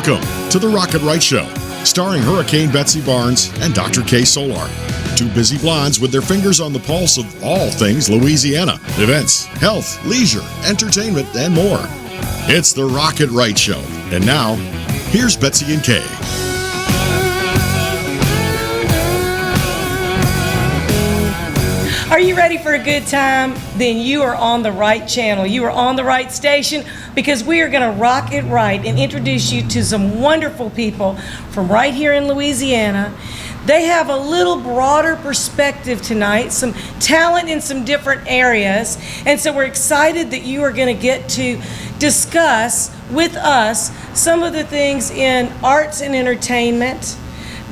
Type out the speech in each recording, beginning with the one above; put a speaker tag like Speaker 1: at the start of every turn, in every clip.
Speaker 1: Welcome to the Rocket Right Show, starring Hurricane Betsy Barnes and Dr. K. Solar. Two busy blondes with their fingers on the pulse of all things Louisiana. Events, health, leisure, entertainment, and more. It's the Rocket Right Show. And now, here's Betsy and Kay.
Speaker 2: Are you ready for a good time? Then you are on the right channel. You are on the right station, because we are going to rock it right and introduce you to some wonderful people from right here in Louisiana. They have a little broader perspective tonight, some talent in some different areas, and so we're excited that you are going to get to discuss with us some of the things in arts and entertainment,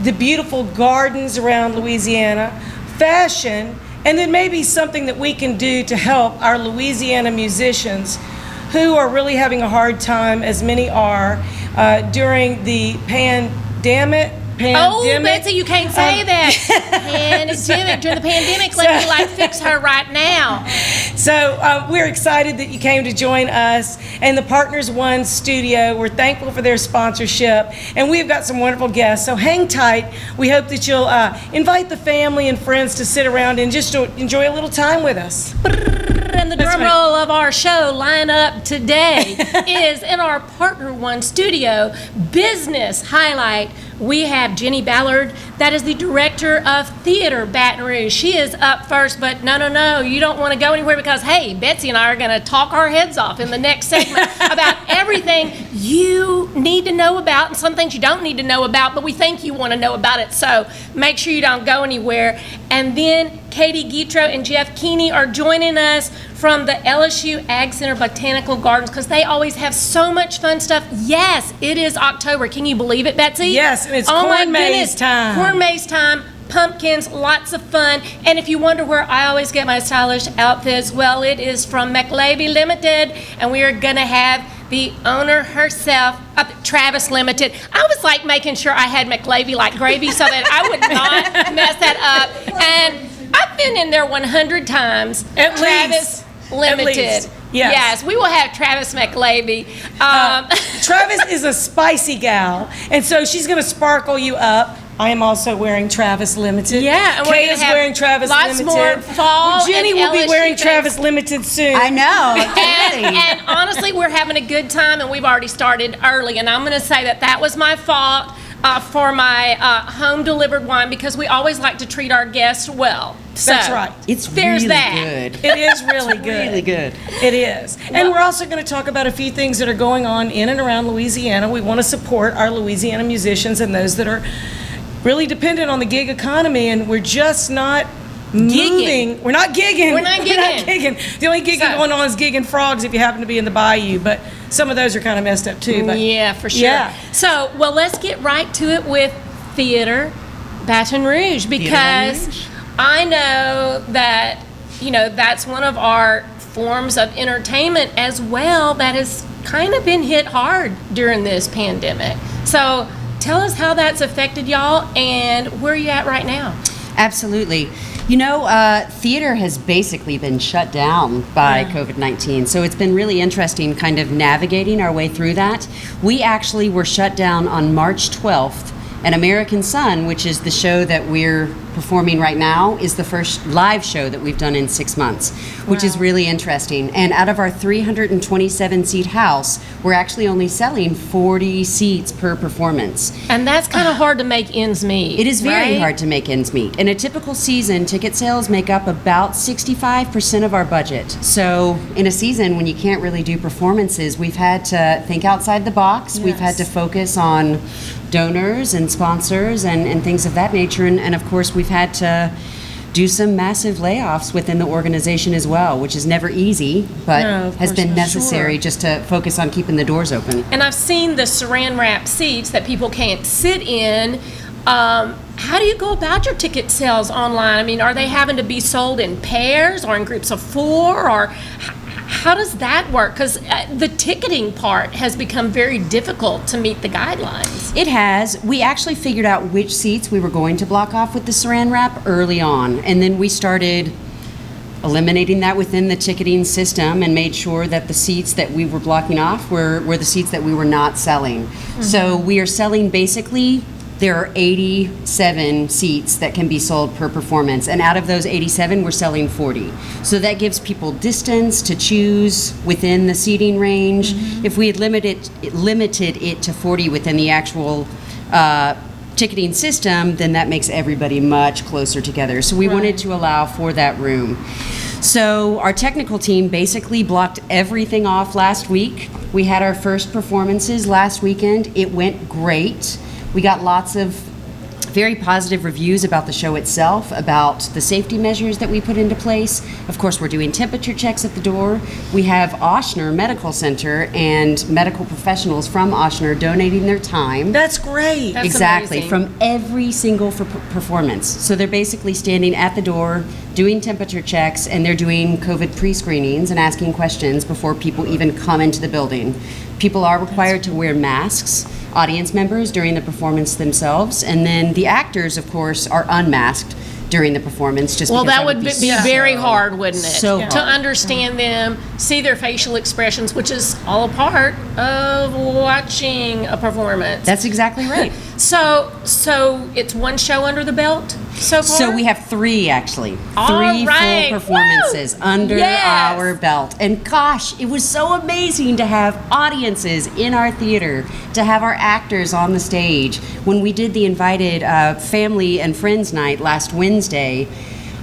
Speaker 2: the beautiful gardens around Louisiana, fashion, and then maybe something that we can do to help our Louisiana musicians who are really having a hard time, as many are, during the pandemic.
Speaker 3: Oh, Betsy, you can't say that. Pandemic, during the pandemic, let me fix her right now.
Speaker 2: So we're excited that you came to join us and the Partners One studio. We're thankful for their sponsorship, and we've got some wonderful guests. So hang tight. We hope that you'll invite the family and friends to sit around and just to enjoy a little time with us.
Speaker 3: And the drum roll of our show lineup today is in our Partner One studio business highlight. We have Jenny Ballard, that is the director of theater, Baton Rouge. She is up first, but no, you don't want to go anywhere, because, hey, Betsy and I are going to talk our heads off in the next segment about everything you need to know about and some things you don't need to know about, but we think you want to know about it, so make sure you don't go anywhere. And then Katie Guitreau and Jeff Kuehny are joining us from the LSU Ag Center Botanical Gardens, because they always have so much fun stuff. Yes, it is October. Can you believe it, Betsy?
Speaker 2: Yes, and it's corn maze time.
Speaker 3: Corn maze time, pumpkins, lots of fun. And if you wonder where I always get my stylish outfits, well, it is from McLavy Limited, and we are going to have the owner herself, Travis Limited. I was making sure I had McLavy like gravy so that I would not mess that up. And I've been in there 100 times.
Speaker 2: At
Speaker 3: Travis Limited.
Speaker 2: Least. Yes,
Speaker 3: we will have Travis McLavy.
Speaker 2: Travis is a spicy gal, and so she's going to sparkle you up. I am also wearing Travis Limited.
Speaker 3: Yeah, and
Speaker 2: Kate is wearing Travis
Speaker 3: lots
Speaker 2: Limited.
Speaker 3: More fall.
Speaker 2: Jenny will be
Speaker 3: LSU
Speaker 2: wearing
Speaker 3: things.
Speaker 2: Travis Limited soon.
Speaker 4: I know.
Speaker 3: And honestly, we're having a good time, and we've already started early. And I'm going to say that was my fault for my home-delivered wine, because we always like to treat our guests well.
Speaker 2: That's right.
Speaker 4: It's
Speaker 3: there's
Speaker 4: really
Speaker 3: that.
Speaker 4: good.
Speaker 2: It is really good.
Speaker 4: Really good.
Speaker 2: It is. And we're also going to talk about a few things that are going on in and around Louisiana. We want to support our Louisiana musicians and those that are really dependent on the gig economy, and we're just not moving. We're not gigging.
Speaker 3: We're not gigging.
Speaker 2: The only gigging going on is gigging frogs if you happen to be in the bayou, but some of those are kind of messed up too. But
Speaker 3: yeah, for sure.
Speaker 2: Yeah.
Speaker 3: So, let's get right to it with Theater Baton Rouge, because I know that, that's one of our forms of entertainment as well that has kind of been hit hard during this pandemic. So tell us how that's affected y'all and where you at right now.
Speaker 4: Absolutely. Theater has basically been shut down by COVID-19, so it's been really interesting kind of navigating our way through that. We actually were shut down on March 12th, and American Sun, which is the show that we're performing right now, is the first live show that we've done in 6 months, which is really interesting. And out of our 327-seat house, we're actually only selling 40 seats per performance.
Speaker 3: And that's kind of hard to make ends meet.
Speaker 4: It is very hard to make ends meet. In a typical season, ticket sales make up about 65% of our budget. So in a season when you can't really do performances, we've had to think outside the box.
Speaker 2: Yes.
Speaker 4: We've had to focus on donors and sponsors and things of that nature. And of course, we've had to do some massive layoffs within the organization as well, which is never easy, but has been necessary just to focus on keeping the doors open.
Speaker 3: And I've seen the saran wrap seats that people can't sit in. How do you go about your ticket sales online? I mean, are they having to be sold in pairs or in groups of 4, or how does that work? Because the ticketing part has become very difficult to meet the guidelines.
Speaker 4: It has. We actually figured out which seats we were going to block off with the saran wrap early on, and then we started eliminating that within the ticketing system and made sure that the seats that we were blocking off were the seats that we were not selling. So we are selling basically, there are 87 seats that can be sold per performance, and out of those 87, we're selling 40. So that gives people distance to choose within the seating range. If we had limited it to 40 within the actual ticketing system, then that makes everybody much closer together. So we wanted to allow for that room. So our technical team basically blocked everything off last week. We had our first performances last weekend. It went great. We got lots of very positive reviews about the show itself, about the safety measures that we put into place. Of course, we're doing temperature checks at the door. We have Ochsner Medical Center and medical professionals from Ochsner donating their time.
Speaker 2: That's great.
Speaker 3: That's
Speaker 4: Exactly,
Speaker 3: amazing.
Speaker 4: from every single performance. So they're basically standing at the door, doing temperature checks, and they're doing COVID pre-screenings and asking questions before people even come into the building. People are required to wear masks, audience members during the performance themselves, and then the actors, of course, are unmasked during the performance. Just
Speaker 3: Well,
Speaker 4: because
Speaker 3: that would be very hard, wouldn't it?
Speaker 4: So
Speaker 3: To
Speaker 4: hard.
Speaker 3: understand them, see their facial expressions, which is all a part of watching a performance.
Speaker 4: That's exactly right.
Speaker 3: So it's one show under the belt so far?
Speaker 4: So we have 3 actually.
Speaker 3: All
Speaker 4: 3
Speaker 3: right.
Speaker 4: full performances
Speaker 3: Woo!
Speaker 4: under
Speaker 3: Yes.
Speaker 4: our belt. And gosh, it was so amazing to have audiences in our theater, to have our actors on the stage. When we did the invited family and friends night last Wednesday,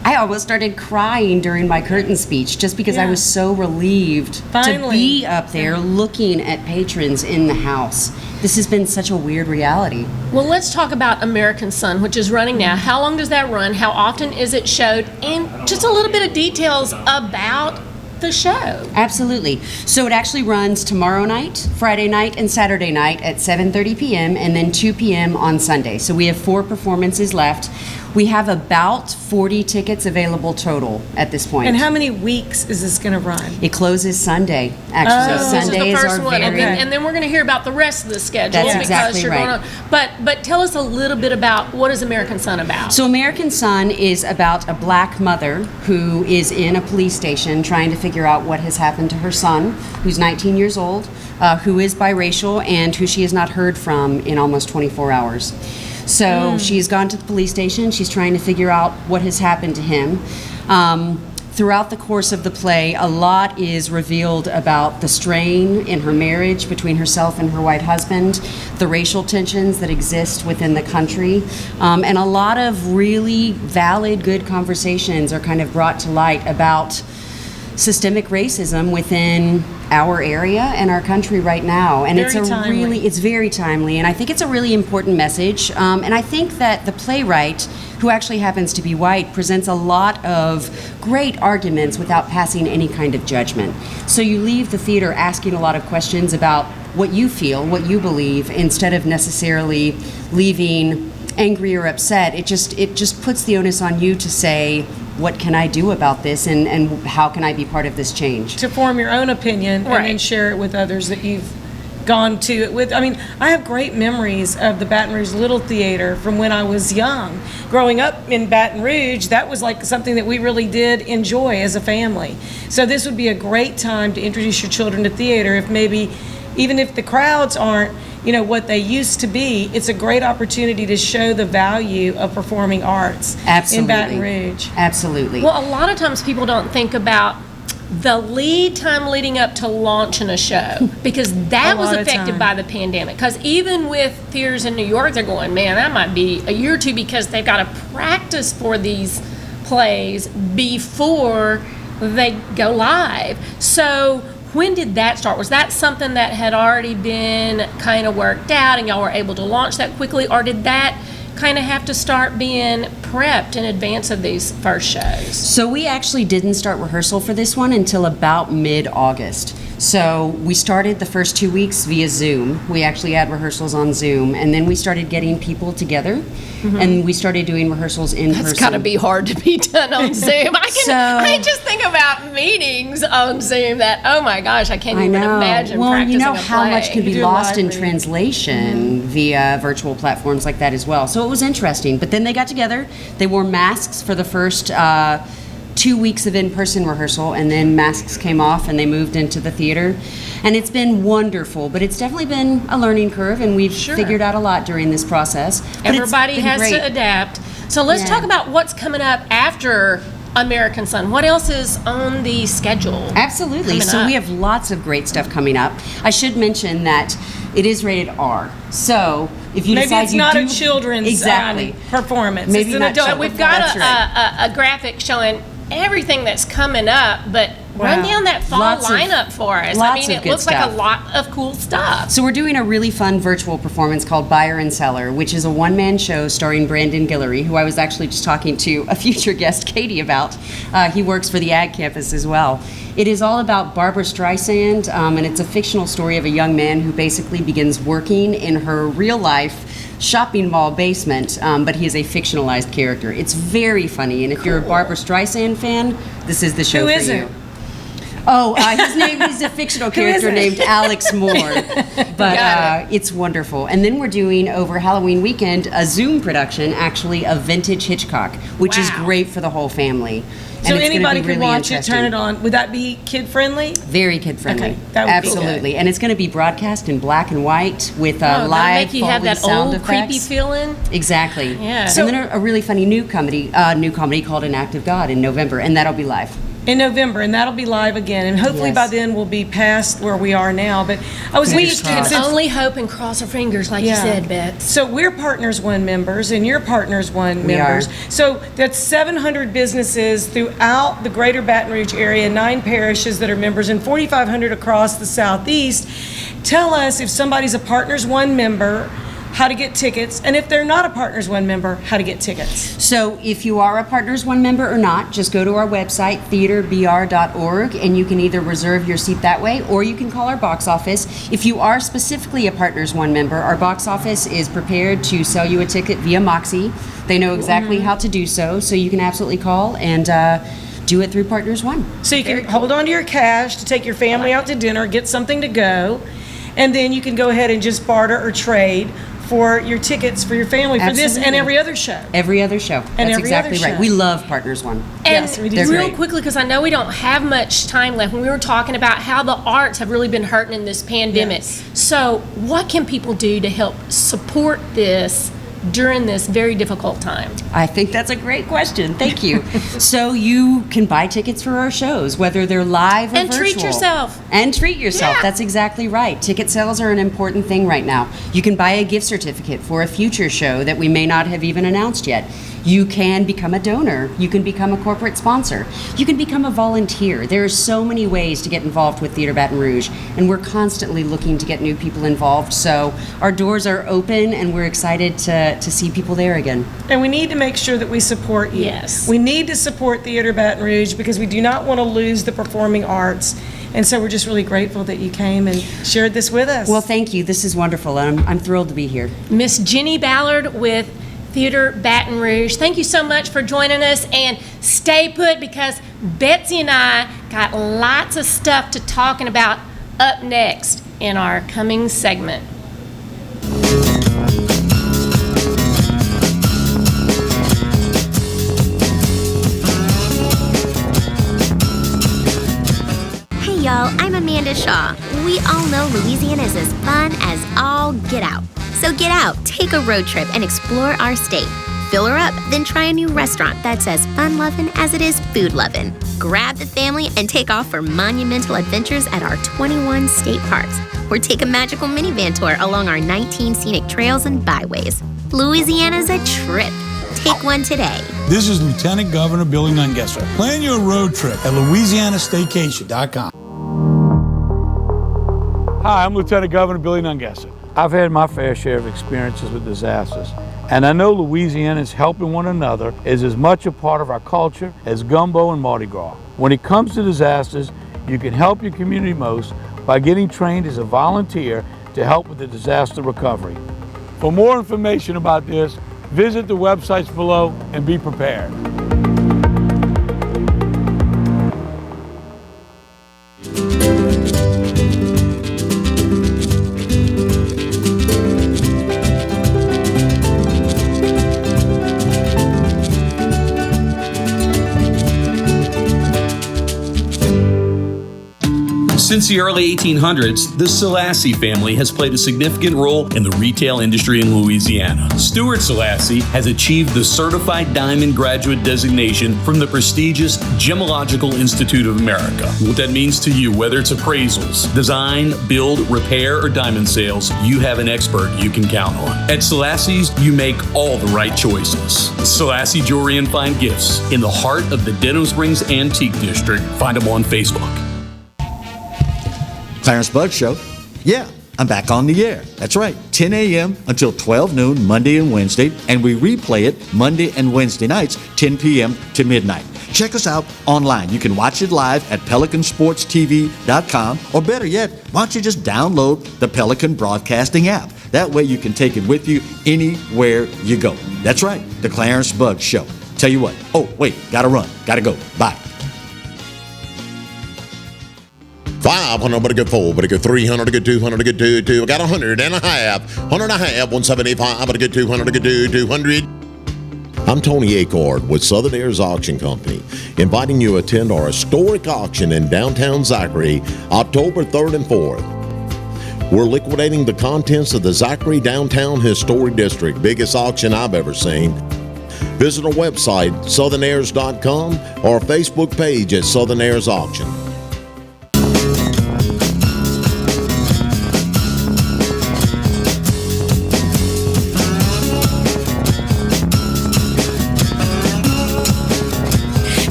Speaker 4: I almost started crying during my curtain speech just because I
Speaker 2: Yeah.
Speaker 4: was so relieved to
Speaker 2: Finally.
Speaker 4: be up there looking at patrons in the house. This has been such a weird reality.
Speaker 3: Well, let's talk about American Sun, which is running now. How long does that run? How often is it showed? And just a little bit of details about the show.
Speaker 4: Absolutely. So it actually runs tomorrow night, Friday night, and Saturday night at 7:30 p.m. and then 2 p.m. on Sunday. So we have 4 performances left. We have about 40 tickets available total at this point.
Speaker 2: And how many weeks is this going to run?
Speaker 4: It closes Sunday. Actually,
Speaker 3: This is
Speaker 4: Sunday
Speaker 3: the
Speaker 4: is
Speaker 3: first
Speaker 4: our
Speaker 3: one,
Speaker 4: very.
Speaker 3: and then we're going to hear about the rest of the schedule.
Speaker 4: That's
Speaker 3: because
Speaker 4: exactly
Speaker 3: you're
Speaker 4: right.
Speaker 3: going on. But tell us a little bit about what is American Sun about.
Speaker 4: So American Sun is about a black mother who is in a police station trying to figure out what has happened to her son, who's 19 years old, who is biracial, and who she has not heard from in almost 24 hours. So she's gone to the police station. She's trying to figure out what has happened to him. Throughout the course of the play, a lot is revealed about the strain in her marriage between herself and her white husband, the racial tensions that exist within the country, and a lot of really valid, good conversations are kind of brought to light about systemic racism within our area and our country right now. And
Speaker 2: Very timely.
Speaker 4: it's very timely, and I think it's a really important message. And I think that the playwright, who actually happens to be white, presents a lot of great arguments without passing any kind of judgment. So you leave the theater asking a lot of questions about what you feel, what you believe, instead of necessarily leaving angry or upset. It just puts the onus on you to say, what can I do about this, and how can I be part of this change?
Speaker 2: To form your own opinion and then
Speaker 3: Right.
Speaker 2: share it with others that you've gone to it with. I mean, I have great memories of the Baton Rouge Little Theater from when I was young. Growing up in Baton Rouge, that was like something that we really did enjoy as a family. So this would be a great time to introduce your children to theater. If maybe, even if the crowds aren't, what they used to be, it's a great opportunity to show the value of performing arts
Speaker 4: Absolutely.
Speaker 2: in Baton Rouge.
Speaker 4: Absolutely.
Speaker 3: Well, a lot of times people don't think about the lead time leading up to launching a show, because that
Speaker 2: A
Speaker 3: was
Speaker 2: lot of
Speaker 3: affected
Speaker 2: time.
Speaker 3: by the pandemic. Because even with theaters in New York, they're going, man, that might be a year or two, because they've got to practice for these plays before they go live. So when did that start? Was that something that had already been kind of worked out and y'all were able to launch that quickly, or did that kind of have to start being prepped in advance of these first shows?
Speaker 4: So we actually didn't start rehearsal for this one until about mid-August. So we started the first 2 weeks via Zoom. We actually had rehearsals on Zoom, and then we started getting people together, and we started doing rehearsals in person.
Speaker 3: It's got to be hard to be done on Zoom. I just think about meetings on Zoom that, oh my gosh, I can't
Speaker 4: I
Speaker 3: even
Speaker 4: know.
Speaker 3: imagine
Speaker 4: Well,
Speaker 3: practicing
Speaker 4: you know
Speaker 3: a
Speaker 4: how
Speaker 3: play.
Speaker 4: much can be
Speaker 2: You do
Speaker 4: lost in
Speaker 2: live reading.
Speaker 4: translation via virtual platforms like that as well. So it was interesting. But then they got together. They wore masks for the first 2 weeks of in-person rehearsal, and then masks came off and they moved into the theater. And it's been wonderful, but it's definitely been a learning curve, and we've figured out a lot during this process. But
Speaker 3: everybody has to adapt. So let's talk about what's coming up after American Son. What else is on the schedule?
Speaker 4: Absolutely. So we have lots of great stuff coming up. I should mention that it is rated R. So if you decide
Speaker 2: it's not a children's performance.
Speaker 4: Maybe
Speaker 2: it's an
Speaker 4: not
Speaker 2: adult.
Speaker 3: So we've got a graphic showing everything that's coming up, but run down that fall lineup for us. I mean, it looks like a lot of cool stuff.
Speaker 4: So we're doing a really fun virtual performance called Buyer and Seller, which is a one-man show starring Brandon Guillory, who I was actually just talking to a future guest, Katie, about. He works for the Ag Campus as well. It is all about Barbara Streisand, and it's a fictional story of a young man who basically begins working in her real-life shopping mall basement, but he is a fictionalized character. It's very funny, and if you're a Barbara Streisand fan, this is the show for you. Oh, his name is a fictional character named Alex Moore, but it's wonderful. And then we're doing over Halloween weekend a Zoom production, actually, of Vintage Hitchcock, which is great for the whole family.
Speaker 2: So anybody can watch it, turn it on. Would that be kid-friendly?
Speaker 4: Very kid-friendly.
Speaker 2: Okay, that would
Speaker 4: absolutely.
Speaker 2: Be
Speaker 4: and it's going to be broadcast in black and white with live
Speaker 3: make you have that
Speaker 4: sound
Speaker 3: old
Speaker 4: effects.
Speaker 3: creepy feeling.
Speaker 4: Exactly.
Speaker 3: Yeah.
Speaker 4: So, and then a really funny new comedy called An Act of God in November, and that'll be live.
Speaker 2: In November, and that'll be live again, and hopefully by then we'll be past where we are now. But
Speaker 3: we can only hope and cross our fingers, like you said, Beth.
Speaker 2: So we're Partners One members, and you're Partners One members. So that's 700 businesses throughout the greater Baton Rouge area, 9 parishes that are members, and 4,500 across the southeast. Tell us, if somebody's a Partners One member, how to get tickets, and if they're not a Partners One member, how to get tickets.
Speaker 4: So if you are a Partners One member or not, just go to our website, theaterbr.org, and you can either reserve your seat that way, or you can call our box office. If you are specifically a Partners One member, our box office is prepared to sell you a ticket via Moxie. They know exactly how to do so you can absolutely call and do it through Partners One.
Speaker 2: So you can hold on to your cash to take your family out to dinner, get something to go, and then you can go ahead and just barter or trade for your tickets for your family for this and every other show.
Speaker 4: Every other show.
Speaker 2: And
Speaker 4: that's
Speaker 2: every
Speaker 4: exactly
Speaker 2: other
Speaker 4: right.
Speaker 2: show.
Speaker 4: We love Partners One.
Speaker 3: And
Speaker 2: yes, we do.
Speaker 3: real quickly, because I know we don't have much time left, when we were talking about how the arts have really been hurting in this pandemic.
Speaker 2: Yes.
Speaker 3: So what can people do to help support this during this very difficult time?
Speaker 4: I think that's a great question. Thank you. So you can buy tickets for our shows, whether they're live or
Speaker 3: And
Speaker 4: virtual.
Speaker 3: treat yourself.
Speaker 4: And treat yourself.
Speaker 3: Yeah.
Speaker 4: That's exactly right. Ticket sales are an important thing right now. You can buy a gift certificate for a future show that we may not have even announced yet. You can become a donor. You can become a corporate sponsor. You can become a volunteer. There are so many ways to get involved with Theater Baton Rouge, and we're constantly looking to get new people involved. So our doors are open, and we're excited to see people there again.
Speaker 2: And we need to make sure that we support you.
Speaker 3: Yes.
Speaker 2: We need to support Theater Baton Rouge because we do not want to lose the performing arts. And so we're just really grateful that you came and shared this with us.
Speaker 4: Well, thank you. This is wonderful. I'm thrilled to be here.
Speaker 3: Miss Jenny Ballard with Theater Baton Rouge. Thank you so much for joining us, and stay put because Betsy and I got lots of stuff to talking about up next in our coming segment.
Speaker 5: Hey y'all, I'm Amanda Shaw. We all know Louisiana is as fun as all get out. So get out, take a road trip, and explore our state. Fill her up, then try a new restaurant that's as fun-loving as it is food-loving. Grab the family and take off for monumental adventures at our 21 state parks. Or take a magical minivan tour along our 19 scenic trails and byways. Louisiana's a trip. Take one today.
Speaker 6: This is Lieutenant Governor Billy Nungesser. Plan your road trip at LouisianaStaycation.com. Hi, I'm Lieutenant Governor Billy Nungesser. I've had my fair share of experiences with disasters, and I know Louisiana's helping one another is as much a part of our culture as gumbo and Mardi Gras. When it comes to disasters, you can help your community most by getting trained as a volunteer to help with the disaster recovery. For more information about this, visit the websites below and be prepared.
Speaker 7: Since the early 1800s, the Selassie family has played a significant role in the retail industry in Louisiana. Stuart Selassie has achieved the Certified Diamond Graduate designation from the prestigious Gemological Institute of America. What that means to you, whether it's appraisals, design, build, repair, or diamond sales, you have an expert you can count on. At Selassie's, you make all the right choices. Selassie Jewelry and Fine Gifts in the heart of the Denham Springs Antique District. Find them on Facebook.
Speaker 8: Clarence Bud Show. Yeah, I'm back on the air. That's right, 10 a.m. until 12 noon, Monday and Wednesday, and we replay it Monday and Wednesday nights, 10 p.m. to midnight. Check us out online. You can watch it live at PelicanSportsTV.com, or better yet, why don't you just download the Pelican Broadcasting app? That way you can take it with you anywhere you go. That's right, the Clarence Bud Show. Tell you what, oh, wait, gotta run, gotta go, bye.
Speaker 9: 500, but a good 4, but a good 300, a good 200, a good 2. I got 100 and a half, 175, but a good 200, a good 200. I'm Tony Accord with Southern Airs Auction Company, inviting you to attend our historic auction in downtown Zachary, October 3rd and 4th. We're liquidating the contents of the Zachary Downtown Historic District, biggest auction I've ever seen. Visit our website, southernairs.com, or our Facebook page at Southern Airs Auction.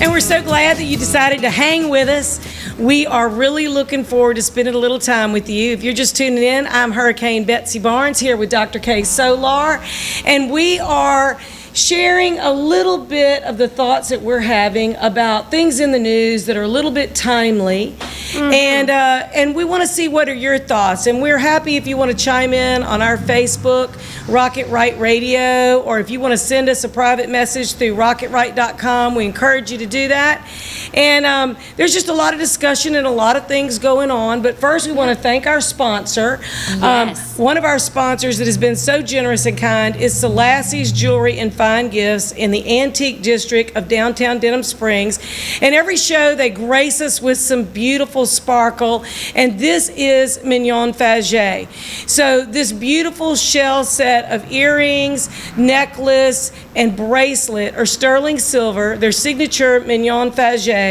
Speaker 2: We're so glad that you decided to hang with us. We are really looking forward to spending a little time with you. If you're just tuning in, I'm Hurricane Betsy Barnes here with Dr. K. Solar, and we are sharing a little bit of the thoughts that we're having about things in the news that are a little bit timely. And we want to see what are your thoughts. And we're happy if you want to chime in on our Facebook, Rocket Right Radio, or if you want to send us a private message through rocketright.com, we encourage you to do that. And there's just a lot of discussion and a lot of things going on. But first, we want to thank our sponsor.
Speaker 3: Yes.
Speaker 2: One of our sponsors that has been so generous and kind is Selassie's Jewelry and Fine Gifts in the Antique District of downtown Denham Springs. And every show, they grace us with some beautiful sparkle. And this is Mignon Faget. So this beautiful shell set of earrings, necklace, and bracelet are sterling silver. Their signature Mignon Faget.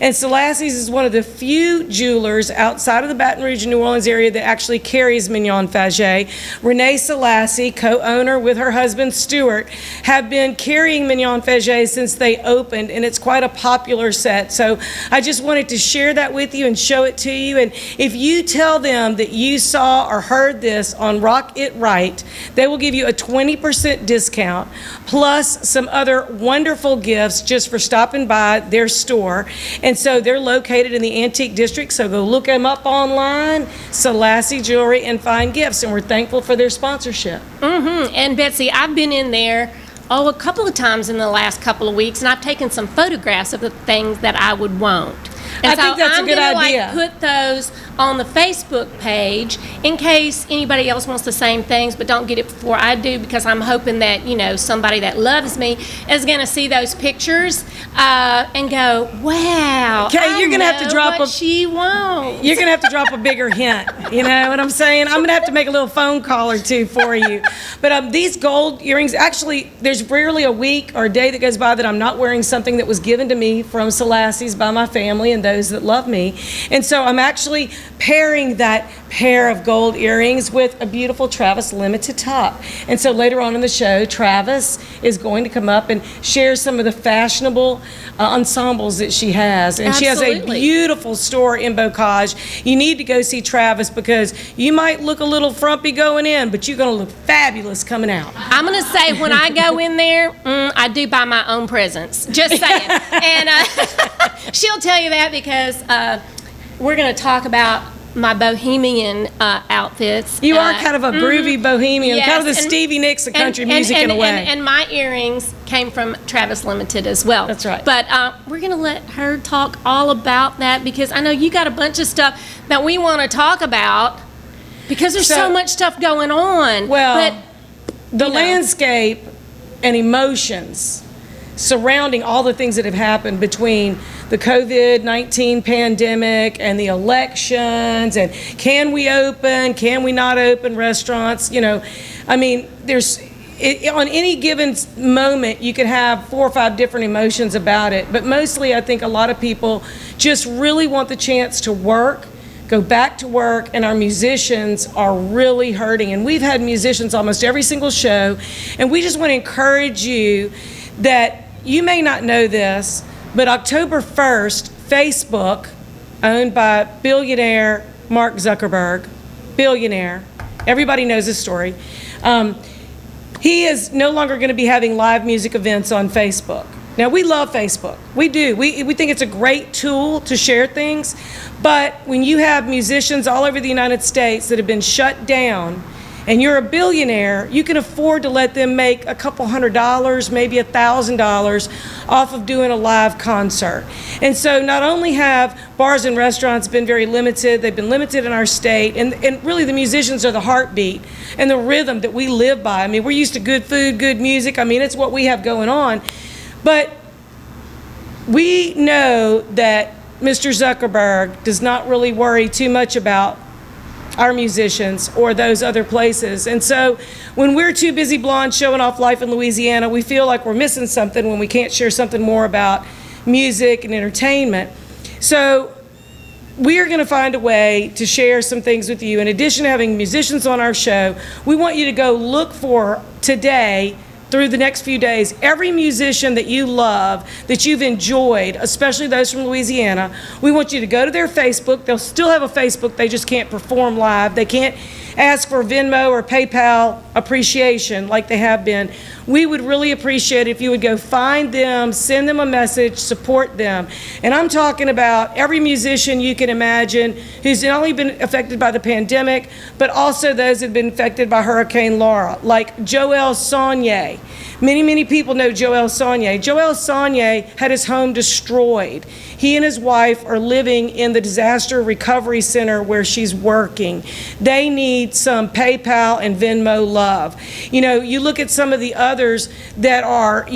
Speaker 2: And Selassie's is one of the few jewelers outside of the Baton Rouge and New Orleans area that actually carries Mignon Faget. Renee Selassie, co-owner with her husband Stuart, have been carrying Mignon Faget since they opened, and it's quite a popular set. So I just wanted to share that with you and show it to you. And if you tell them that you saw or heard this on Rock It Right, they will give you a 20% discount plus some other wonderful gifts just for stopping by their store. And so they're located in the Antique District, so go look them up online, Selassie Jewelry and Fine Gifts, and we're thankful for their sponsorship.
Speaker 3: And Betsy, I've been in there a couple of times in the last couple of weeks, and I've taken some photographs of the things that I would want. And
Speaker 2: I think that's a good idea.
Speaker 3: I'm going to put those on the Facebook page in case anybody else wants the same things, but don't get it before I do, because I'm hoping that, somebody that loves me is going to see those pictures and go, wow,
Speaker 2: Okay, you're going to have to drop
Speaker 3: what she wants.
Speaker 2: You're going to have to drop a bigger hint. You know what I'm saying? I'm going to have to make a little phone call or two for you. But these gold earrings, actually, there's rarely a week or a day that goes by that I'm not wearing something that was given to me from Selassie's by my family and those that love me. And so I'm actually pairing that pair of gold earrings with a beautiful Travis limited top. And so later on in the show, Travis is going to come up and share some of the fashionable ensembles that she has. And she has a beautiful store in Bocage. You need to go see Travis, because you might look a little frumpy going in, but you're going to look fabulous coming out.
Speaker 3: I'm going to say when I go in there, I do buy my own presents. Just saying. And she'll tell you that, because we're going to talk about my bohemian outfits.
Speaker 2: You are kind of a groovy bohemian,
Speaker 3: yes,
Speaker 2: kind of the Stevie Nicks of country music in a way.
Speaker 3: And my earrings came from Travis Limited as well.
Speaker 2: That's right.
Speaker 3: But we're going to let her talk all about that, because I know you got a bunch of stuff that we want to talk about, because there's so much stuff going on.
Speaker 2: Well,
Speaker 3: but,
Speaker 2: the landscape and emotions surrounding all the things that have happened between the COVID-19 pandemic and the elections, and can we open, can we not open restaurants? I mean, on any given moment, you could have 4 or 5 different emotions about it, but mostly I think a lot of people just really want the chance to work, go back to work, and our musicians are really hurting. And we've had musicians almost every single show, and we just want to encourage you that you may not know this, but October 1st, Facebook, owned by billionaire Mark Zuckerberg, billionaire, everybody knows this story, he is no longer going to be having live music events on Facebook. Now, we love Facebook. We do. We think it's a great tool to share things, but when you have musicians all over the United States that have been shut down, and you're a billionaire, you can afford to let them make a couple $100, maybe $1,000 off of doing a live concert. And so not only have bars and restaurants been very limited, they've been limited in our state, and really the musicians are the heartbeat and the rhythm that we live by. I mean, we're used to good food, good music. I mean, it's what we have going on. But we know that Mr. Zuckerberg does not really worry too much about our musicians or those other places. And so when we're two busy blondes showing off life in Louisiana, we feel like we're missing something when we can't share something more about music and entertainment. So we are going to find a way to share some things with you. In addition to having musicians on our show, we want you to go look for today, through the next few days, every musician that you love, that you've enjoyed, especially those from Louisiana. We want you to go to their Facebook. They'll still have a Facebook, they just can't perform live. They can't ask for Venmo or PayPal appreciation like they have been. We would really appreciate it if you would go find them, send them a message, support them. And I'm talking about every musician you can imagine who's not only been affected by the pandemic, but also those that have been affected by Hurricane Laura, like Joel Sonnier. Many, many people know Joel Sonnier. Joel Sonnier had his home destroyed. He and his wife are living in the disaster recovery center where she's working. They need some PayPal and Venmo love. You look at some of the others that are,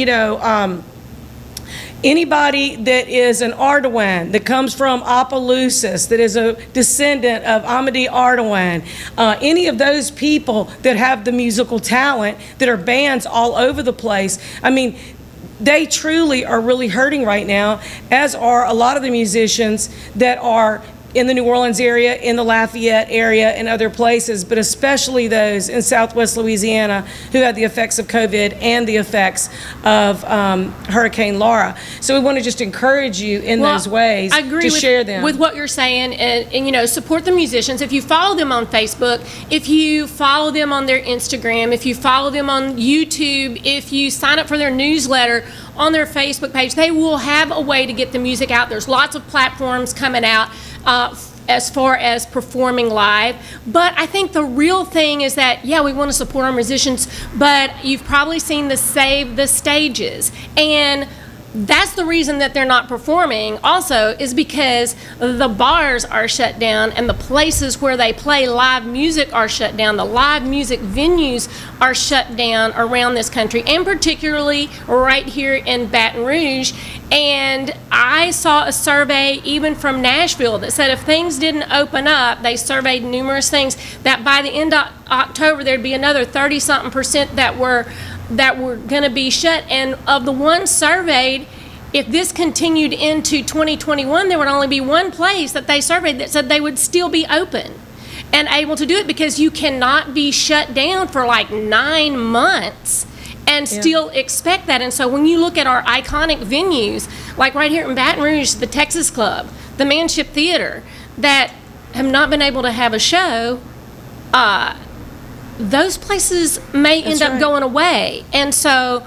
Speaker 2: anybody that is an Ardoin, that comes from Opelousas, that is a descendant of Amadi Ardoin, any of those people that have the musical talent, that are bands all over the place, I mean, they truly are really hurting right now, as are a lot of the musicians that are in the New Orleans area, in the Lafayette area, and other places, but especially those in Southwest Louisiana who had the effects of COVID and the effects of Hurricane Laura. So we want to just encourage you in those ways to share them.
Speaker 3: With what you're saying, and support the musicians. If you follow them on Facebook, if you follow them on their Instagram, if you follow them on YouTube, if you sign up for their newsletter on their Facebook page, they will have a way to get the music out. There's lots of platforms coming out as far as performing live. But I think the real thing is that, we want to support our musicians, but you've probably seen the Save the Stages. And that's the reason that they're not performing also, is because the bars are shut down and the places where they play live music are shut down. The live music venues are shut down around this country, and particularly right here in Baton Rouge. And I saw a survey even from Nashville that said if things didn't open up, they surveyed numerous things, that by the end of October there'd be another 30-something% that were going to be shut. And of the ones surveyed, if this continued into 2021, there would only be one place that they surveyed that said they would still be open and able to do it, because you cannot be shut down for like 9 months and still expect that. And so when you look at our iconic venues, like right here in Baton Rouge, the Texas Club, the Manship Theater, that have not been able to have a show, those places may end up going away. And so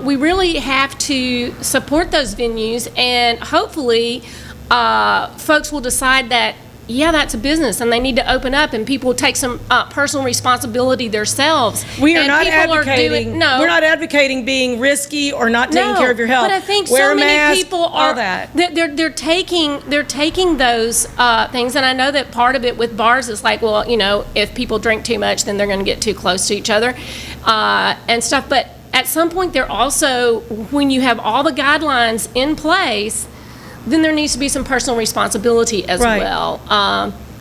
Speaker 3: we really have to support those venues, and hopefully folks will decide that, that's a business and they need to open up, and people will take some personal responsibility themselves.
Speaker 2: We are not advocating. We're not advocating being risky or not taking care of your health.
Speaker 3: But I think
Speaker 2: Wear
Speaker 3: so many
Speaker 2: mask,
Speaker 3: people are
Speaker 2: all that.
Speaker 3: They're taking those things, and I know that part of it with bars is like, if people drink too much, then they're going to get too close to each other and stuff. But at some point, there also, when you have all the guidelines in place, then there needs to be some personal responsibility as
Speaker 2: Right.
Speaker 3: well.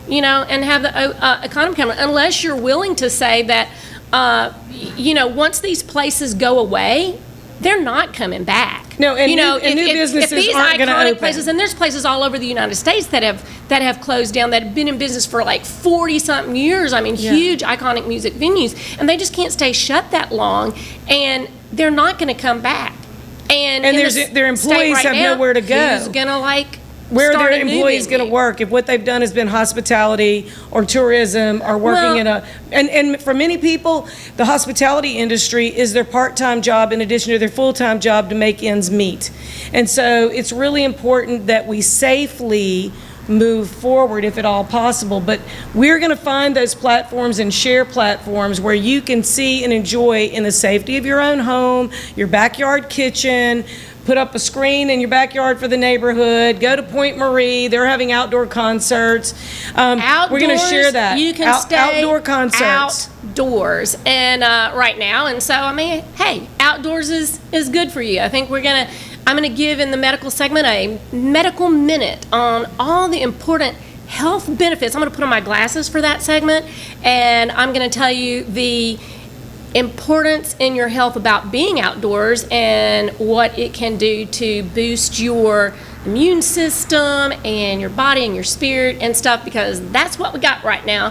Speaker 3: And have the economy come, unless you're willing to say that, once these places go away, they're not coming back.
Speaker 2: No, and new businesses
Speaker 3: if these
Speaker 2: aren't gonna
Speaker 3: iconic
Speaker 2: open.
Speaker 3: places, and there's places all over the United States that have closed down, that have been in business for like 40-something years. I mean, huge iconic music venues, and they just can't stay shut that long, and they're not going to come back. And
Speaker 2: their employees have nowhere to go.
Speaker 3: Who's going to
Speaker 2: where are
Speaker 3: start
Speaker 2: their
Speaker 3: a new
Speaker 2: employees going to
Speaker 3: venue?
Speaker 2: work if what they've done has been hospitality or tourism or working in a and for many people the hospitality industry is their part-time job in addition to their full-time job to make ends meet. And so it's really important that we safely move forward if at all possible, but we're going to find those platforms and share platforms where you can see and enjoy in the safety of your own home, your backyard kitchen. Put up a screen in your backyard for the neighborhood. Go to Point Marie. They're having outdoor concerts.
Speaker 3: Outdoors,
Speaker 2: we're going to share that.
Speaker 3: You can stay
Speaker 2: outdoor concerts.
Speaker 3: Outdoors, and right now, and so I mean, hey, outdoors is good for you. I think I'm gonna give in the medical segment a medical minute on all the important health benefits. I'm gonna put on my glasses for that segment, and I'm gonna tell you the importance in your health about being outdoors and what it can do to boost your immune system and your body and your spirit and stuff, because that's what we got right now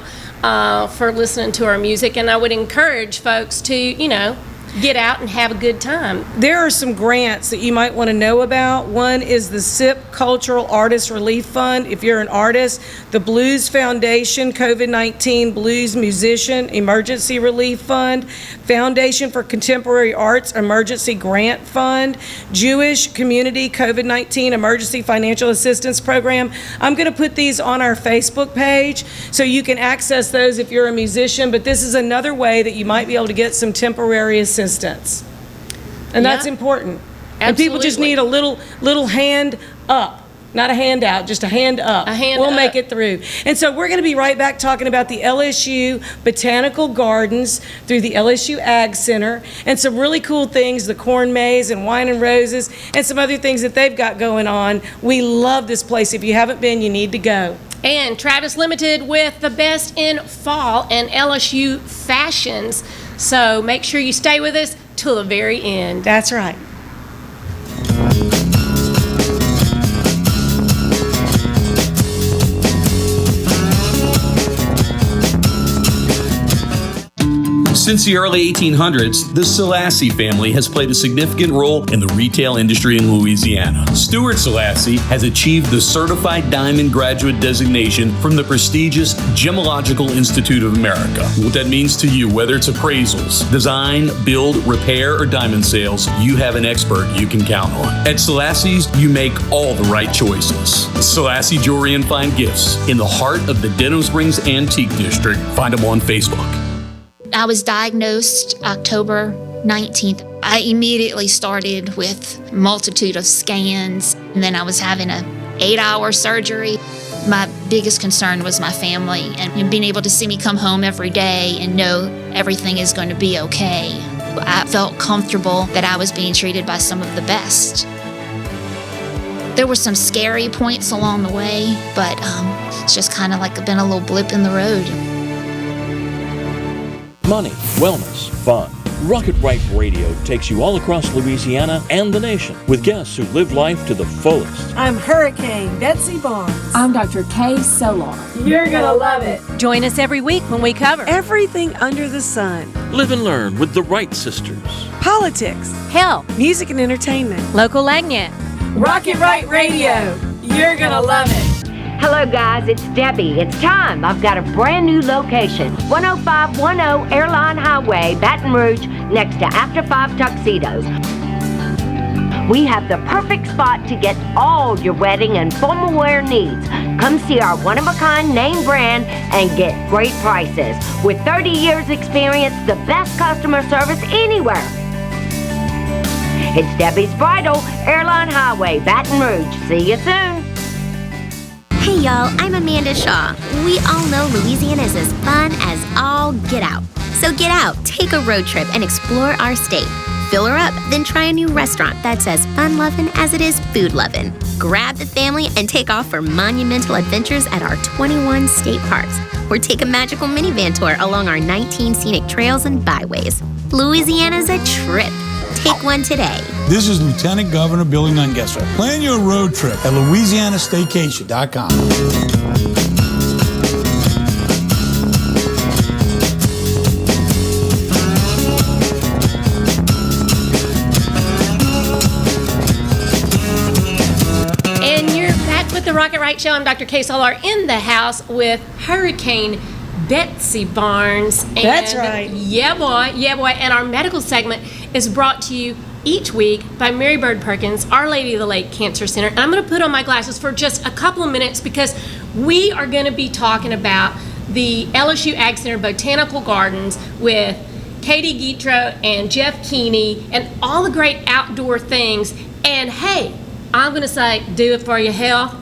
Speaker 3: for listening to our music. And I would encourage folks to, get out and have a good time.
Speaker 2: There are some grants that you might want to know about. One is the Sept Cultural Artist Relief Fund. If you're an artist, the Blues Foundation COVID-19 Blues Musician Emergency Relief Fund, Foundation for Contemporary Arts Emergency Grant Fund, Jewish Community COVID-19 Emergency Financial Assistance Program. I'm going to put these on our Facebook page so you can access those if you're a musician, but this is another way that you might be able to get some temporary assistance. And that's important. And people just need a little hand up, not a handout, just a hand up. We'll make it through. And so we're going to be right back talking about the LSU Botanical Gardens through the LSU Ag Center and some really cool things, the corn maze and wine and roses and some other things that they've got going on. We love this place. If you haven't been, you need to go.
Speaker 3: And Travis Limited with the best in fall and LSU fashions. So make sure you stay with us till the very end.
Speaker 2: That's right.
Speaker 7: Since the early 1800s, the Selassie family has played a significant role in the retail industry in Louisiana. Stuart Selassie has achieved the Certified Diamond Graduate designation from the prestigious Gemological Institute of America. What that means to you, whether it's appraisals, design, build, repair, or diamond sales, you have an expert you can count on. At Selassie's, you make all the right choices. Selassie Jewelry and Fine Gifts in the heart of the Denham Springs Antique District. Find them on Facebook.
Speaker 10: I was diagnosed October 19th. I immediately started with a multitude of scans, and then I was having an 8-hour surgery. My biggest concern was my family and being able to see me come home every day and know everything is going to be okay. I felt comfortable that I was being treated by some of the best. There were some scary points along the way, but it's just kind of like been a little blip in the road.
Speaker 11: Money, wellness, fun. Rocket Right Radio takes you all across Louisiana and the nation with guests who live life to the fullest.
Speaker 12: I'm Hurricane Betsy Barnes.
Speaker 13: I'm Dr. Kay Solar.
Speaker 12: You're gonna love it.
Speaker 13: Join us every week when we cover
Speaker 12: everything under the sun.
Speaker 11: Live and learn with the Wright sisters.
Speaker 12: Politics,
Speaker 13: health,
Speaker 12: music and entertainment,
Speaker 13: local agnet.
Speaker 12: Rocket Right Radio. You're gonna love it.
Speaker 14: Hello guys, it's Debbie. It's time. I've got a brand new location. 10510 Airline Highway, Baton Rouge, next to After 5 Tuxedos. We have the perfect spot to get all your wedding and formal wear needs. Come see our one-of-a-kind name brand and get great prices. With 30 years experience, the best customer service anywhere. It's Debbie's Bridal, Airline Highway, Baton Rouge. See you soon.
Speaker 5: Hey y'all, I'm Amanda Shaw. We all know Louisiana is as fun as all get out. So get out, take a road trip, and explore our state. Fill her up, then try a new restaurant that's as fun-loving as it is food-loving. Grab the family and take off for monumental adventures at our 21 state parks, or take a magical minivan tour along our 19 scenic trails and byways. Louisiana's a trip. Take one today.
Speaker 6: This is Lieutenant Governor Billy Nungesser. Plan your road trip at LouisianaStaycation.com.
Speaker 3: The Rocket Right Show. I'm Dr. Kay Solar in the house with Hurricane Betsy Barnes. And
Speaker 2: That's right.
Speaker 3: Yeah, boy. And our medical segment is brought to you each week by Mary Bird Perkins, Our Lady of the Lake Cancer Center. And I'm going to put on my glasses for just a couple of minutes because we are going to be talking about the LSU Ag Center Botanical Gardens with Katie Guitreau and Jeff Kuehny and all the great outdoor things. And hey, I'm going to say, do it for your health,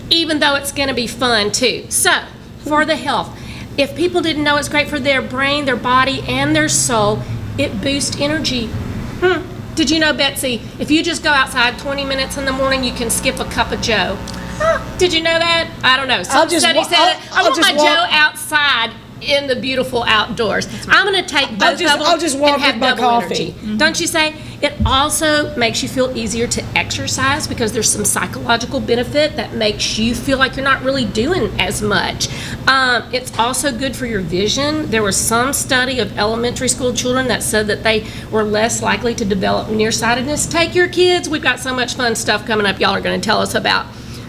Speaker 3: even though it's going to be fun too. So, for the health, if people didn't know it's great for their brain, their body, and their soul, it boosts energy. Did you know, Betsy, if you just go outside 20 minutes in the morning, you can skip a cup of Joe? Did you know that? I don't know. Some study said it. I want my Joe outside in the beautiful outdoors. I'm going to take both of them and have double energy. Don't you say? It also makes you feel easier to exercise because there's some psychological benefit that makes you feel like you're not really doing as much. It's also good for your vision. There was some study of elementary school children that said that they were less likely to develop nearsightedness. Take your kids. We've got so much fun stuff coming up y'all are going to tell us about.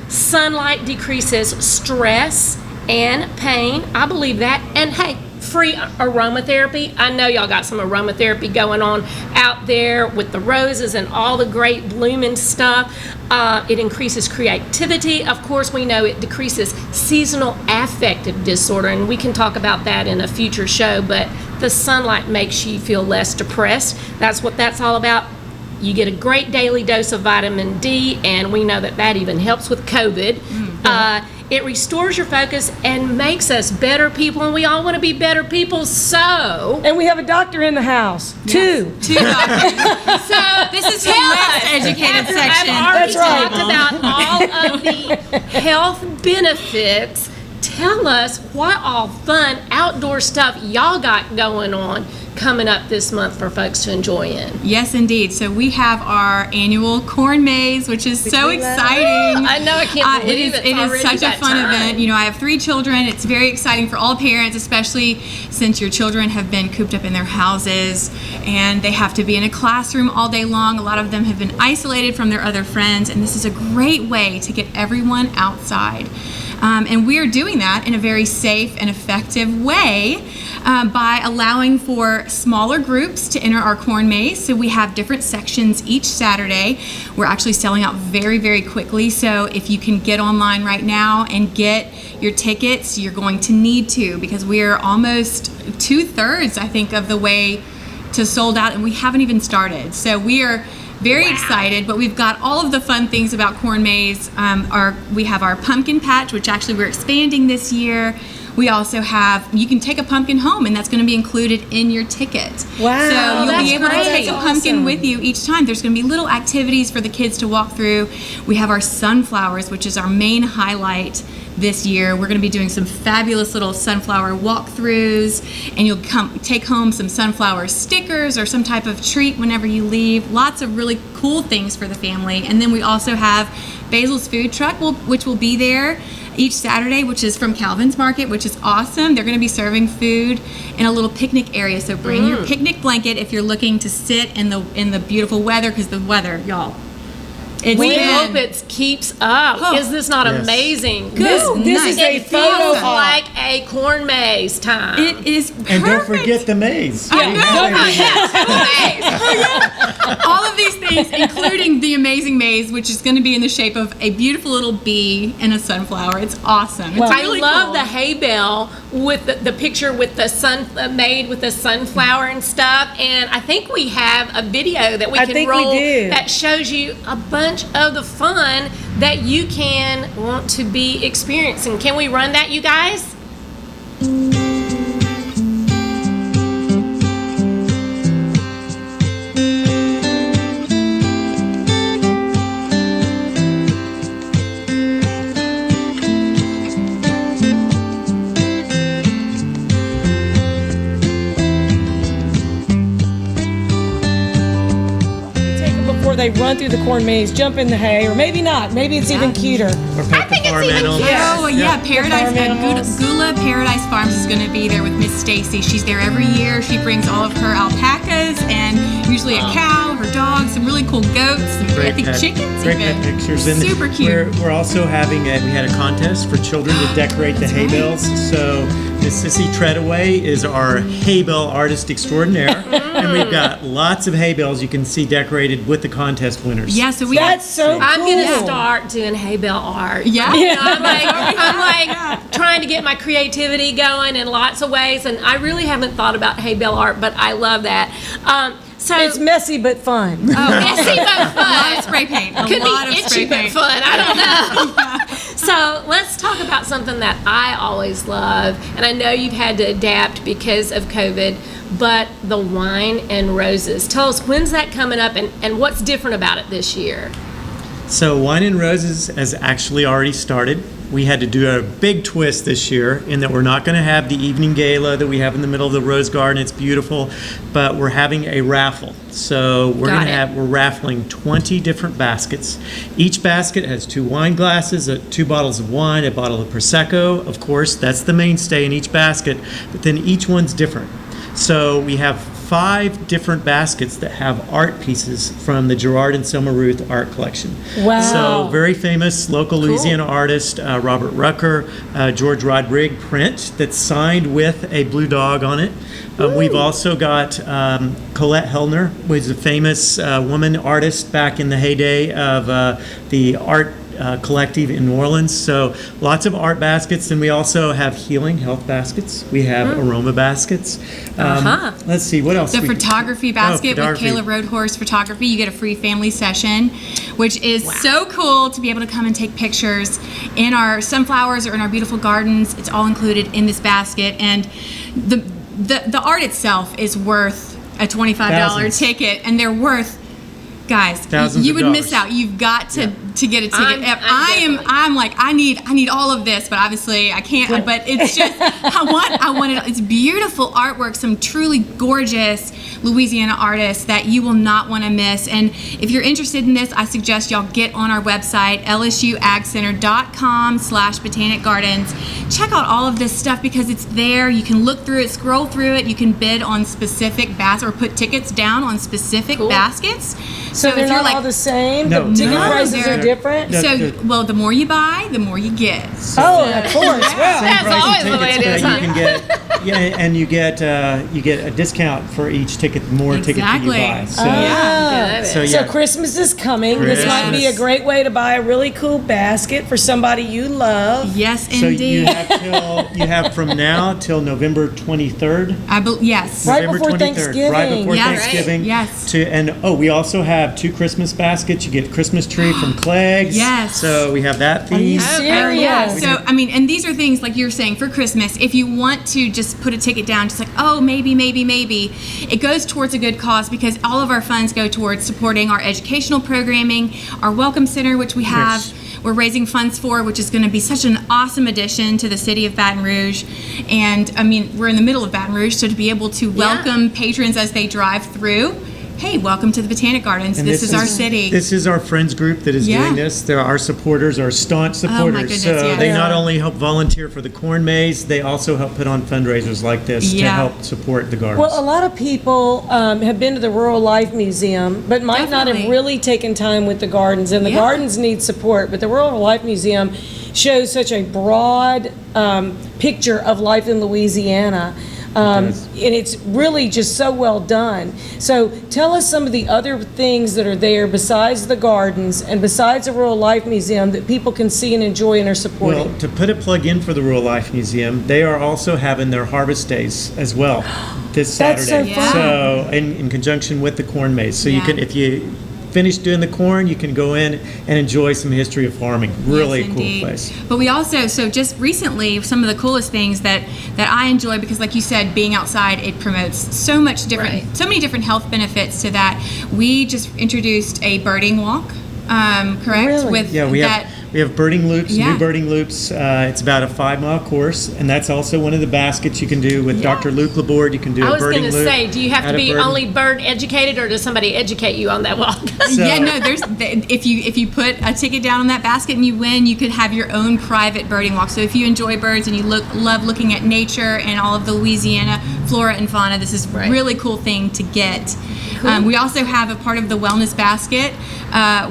Speaker 3: Sunlight decreases stress and pain. I believe that. And hey, free aromatherapy. I know y'all got some aromatherapy going on out there with the roses and all the great blooming stuff. It increases creativity. Of course, we know it decreases seasonal affective disorder, and we can talk about that in a future show, but the sunlight makes you feel less depressed. That's what that's all about. You get a great daily dose of vitamin D, and we know that even helps with COVID. It restores your focus and makes us better people, and we all want to be better people, so...
Speaker 2: And we have a doctor in the house. Yes. Two
Speaker 15: doctors. So this is the less educated section.
Speaker 3: I've already talked about all of the health benefits. Tell us what all fun outdoor stuff y'all got going on coming up this month for folks to enjoy in.
Speaker 15: Yes, indeed. So we have our annual corn maze, which is so exciting.
Speaker 3: I know, I can't believe
Speaker 15: it is such a fun event. You know, I have 3 children. It's very exciting for all parents, especially since your children have been cooped up in their houses and they have to be in a classroom all day long. A lot of them have been isolated from their other friends, and this is a great way to get everyone outside. And we are doing that in a very safe and effective way by allowing for smaller groups to enter our corn maze. So we have different sections each Saturday. We're actually selling out very, very quickly. So if you can get online right now and get your tickets, you're going to need to, because we are almost 2/3, I think, of the way to sold out, and we haven't even started. So we are very excited, but we've got all of the fun things about Corn Maze. We have our pumpkin patch, which actually we're expanding this year. We also have, you can take a pumpkin home, and that's going to be included in your ticket.
Speaker 2: Wow.
Speaker 15: So you'll be able to take a pumpkin
Speaker 2: awesome.
Speaker 15: with you each time. There's going to be little activities for the kids to walk through. We have our sunflowers, which is our main highlight this year. We're going to be doing some fabulous little sunflower walkthroughs, and you'll take home some sunflower stickers or some type of treat whenever you leave. Lots of really cool things for the family. And then we also have Basil's Food Truck, which will be there each Saturday, which is from Calvin's Market, which is awesome. They're going to be serving food in a little picnic area, so bring your picnic blanket if you're looking to sit in the beautiful weather, because the weather, y'all,
Speaker 3: we hope it keeps up.
Speaker 15: Oh.
Speaker 3: Is this not amazing?
Speaker 2: This is a
Speaker 3: It feels like a corn maze time.
Speaker 15: It is perfect.
Speaker 16: And don't forget the maze.
Speaker 15: All of these things, including the amazing maze, which is going to be in the shape of a beautiful little bee and a sunflower. It's awesome. It's really
Speaker 3: I love
Speaker 15: cool.
Speaker 3: the hay bale with the picture with the sun made with the sunflower and stuff. And I think we have a video that we can roll that shows you a bunch of the fun that you can want to be experiencing. Can we run that, you guys?
Speaker 2: they run through the corn maze, jump in the hay, or maybe not. Maybe it's even cuter.
Speaker 15: I think it's even cuter. Oh, yeah. Gula Paradise Farms is going to be there with Miss Stacy. She's there every year. She brings all of her alpacas and usually a cow, her dog, some really cool goats, and I think chickens
Speaker 16: Great
Speaker 15: even.
Speaker 16: pet pictures. And
Speaker 15: super cute.
Speaker 16: We're also having we had a contest for children to decorate the hay bales. So Miss Sissy Treadaway is our hay bale artist extraordinaire. And we've got lots of hay bales you can see decorated with the contest winners.
Speaker 15: Yeah, so
Speaker 2: That's so
Speaker 3: I'm
Speaker 2: cool.
Speaker 3: gonna start doing hay bale art.
Speaker 15: Yeah.
Speaker 3: You know, I'm like trying to get my creativity going in lots of ways, and I really haven't thought about hay bale art, but I love that. So
Speaker 2: It's messy but fun.
Speaker 3: messy but fun.
Speaker 15: A lot of spray paint.
Speaker 3: Could be itchy but fun. I don't know. So let's talk about something that I always love, and I know you've had to adapt because of COVID, but the wine and roses. Tell us, when's that coming up, and what's different about it this year?
Speaker 16: So Wine and Roses has actually already started. We had to do a big twist this year in that we're not going to have the evening gala that we have in the middle of the Rose Garden. It's beautiful, but we're having a raffle. So we're raffling 20 different baskets. Each basket has 2 wine glasses, 2 bottles of wine, a bottle of Prosecco. Of course, that's the mainstay in each basket, but then each one's different. So we have 5 different baskets that have art pieces from the Gerard and Selma Ruth art collection.
Speaker 2: Wow.
Speaker 16: So very famous local Louisiana artist, Robert Rucker, George Rodrigue print that's signed with a blue dog on it. We've also got Colette Hellner, who is a famous woman artist back in the heyday of the art collective in New Orleans. So lots of art baskets, and we also have healing health baskets. We have aroma baskets. Let's see, what else?
Speaker 15: The photography basket
Speaker 16: photography.
Speaker 15: with Kayla Roadhorse Photography. You get a free family session, which is so cool to be able to come and take pictures in our sunflowers or in our beautiful gardens. It's all included in this basket, and the art itself is worth a $25 ticket, and they're worth, guys,
Speaker 16: thousands
Speaker 15: you
Speaker 16: of
Speaker 15: would miss
Speaker 16: dollars.
Speaker 15: out. You've got to get a ticket. I'm like, I need all of this, but obviously I can't. But it's just I want it. It's beautiful artwork, some truly gorgeous Louisiana artists that you will not want to miss. And if you're interested in this, I suggest y'all get on our website, lsuagcenter.com/Botanic Gardens. Check out all of this stuff because it's there. You can look through it, scroll through it. You can bid on specific baskets or put tickets down on specific baskets.
Speaker 2: So they're
Speaker 15: if you're
Speaker 2: not all the same? The ticket prices are different?
Speaker 15: Well, the more you buy, the more you get.
Speaker 2: Of course. Well,
Speaker 3: that's always the way it is.
Speaker 16: You can get, and you get a discount for each ticket, the more tickets that you buy.
Speaker 2: So Christmas is coming. This might be a great way to buy a really cool basket for somebody you love.
Speaker 15: Yes,
Speaker 16: So
Speaker 15: indeed.
Speaker 16: you have from now till November 23rd.
Speaker 15: Yes.
Speaker 2: Right
Speaker 16: November
Speaker 2: before
Speaker 16: 23rd,
Speaker 2: Thanksgiving.
Speaker 16: Right before
Speaker 15: Yes.
Speaker 16: Thanksgiving.
Speaker 15: Yes.
Speaker 16: We also have 2 Christmas baskets. You get a Christmas tree from Clegg's.
Speaker 15: Yes.
Speaker 16: So we have that theme.
Speaker 2: Are you serious?
Speaker 15: Yeah. So, I mean, and these are things like you're saying for Christmas. If you want to just put a ticket down, just like, oh, maybe, it goes towards a good cause because all of our funds go towards supporting our educational programming, our Welcome Center, which we have.
Speaker 16: Yes.
Speaker 15: We're raising funds for, which is going to be such an awesome addition to the city of Baton Rouge. And, I mean, we're in the middle of Baton Rouge, so to be able to welcome patrons as they drive through, hey, welcome to the Botanic Gardens.
Speaker 16: And
Speaker 15: this is our city.
Speaker 16: This is our friends group that is doing this. They're our supporters, our staunch supporters.
Speaker 15: goodness,
Speaker 16: so
Speaker 15: yes.
Speaker 16: they not only help volunteer for the corn maze, they also help put on fundraisers like this to help support the gardens.
Speaker 2: Well, a lot of people have been to the Rural Life Museum, but might not have really taken time with the gardens. And the gardens need support, but the Rural Life Museum shows such a broad picture of life in Louisiana. And it's really just so well done. So tell us some of the other things that are there besides the gardens and besides the Rural Life Museum that people can see and enjoy and are supporting.
Speaker 16: Well, to put a plug in for the Rural Life Museum, they are also having their harvest days as well this
Speaker 2: That's
Speaker 16: Saturday.
Speaker 2: so fun.
Speaker 16: So in conjunction with the corn maze. So you can, if you finish doing the corn, you can go in and enjoy some history of farming. Really
Speaker 15: Yes,
Speaker 16: a cool
Speaker 15: indeed.
Speaker 16: place.
Speaker 15: But we also, so just recently, some of the coolest things that I enjoy, because like you said, being outside, it promotes so many different health benefits to that. We just introduced a birding walk, correct?
Speaker 2: Really?
Speaker 15: With
Speaker 16: Yeah, we
Speaker 15: that.
Speaker 16: We have birding loops,
Speaker 15: Yeah.
Speaker 16: new birding loops. It's about a 5-mile course, and that's also one of the baskets you can do with Dr. Luke Laborde. You can do
Speaker 3: I
Speaker 16: a
Speaker 3: was
Speaker 16: birding
Speaker 3: going to
Speaker 16: loop.
Speaker 3: say, do you have to
Speaker 16: add a
Speaker 3: be
Speaker 16: bird-
Speaker 3: only bird educated, or does somebody educate you on that walk?
Speaker 15: Yeah, no, if you put a ticket down on that basket and you win, you could have your own private birding walk. So if you enjoy birds and you love looking at nature and all of the Louisiana flora and fauna, this is a really cool thing to get.
Speaker 3: Cool.
Speaker 15: We also have a part of the wellness basket.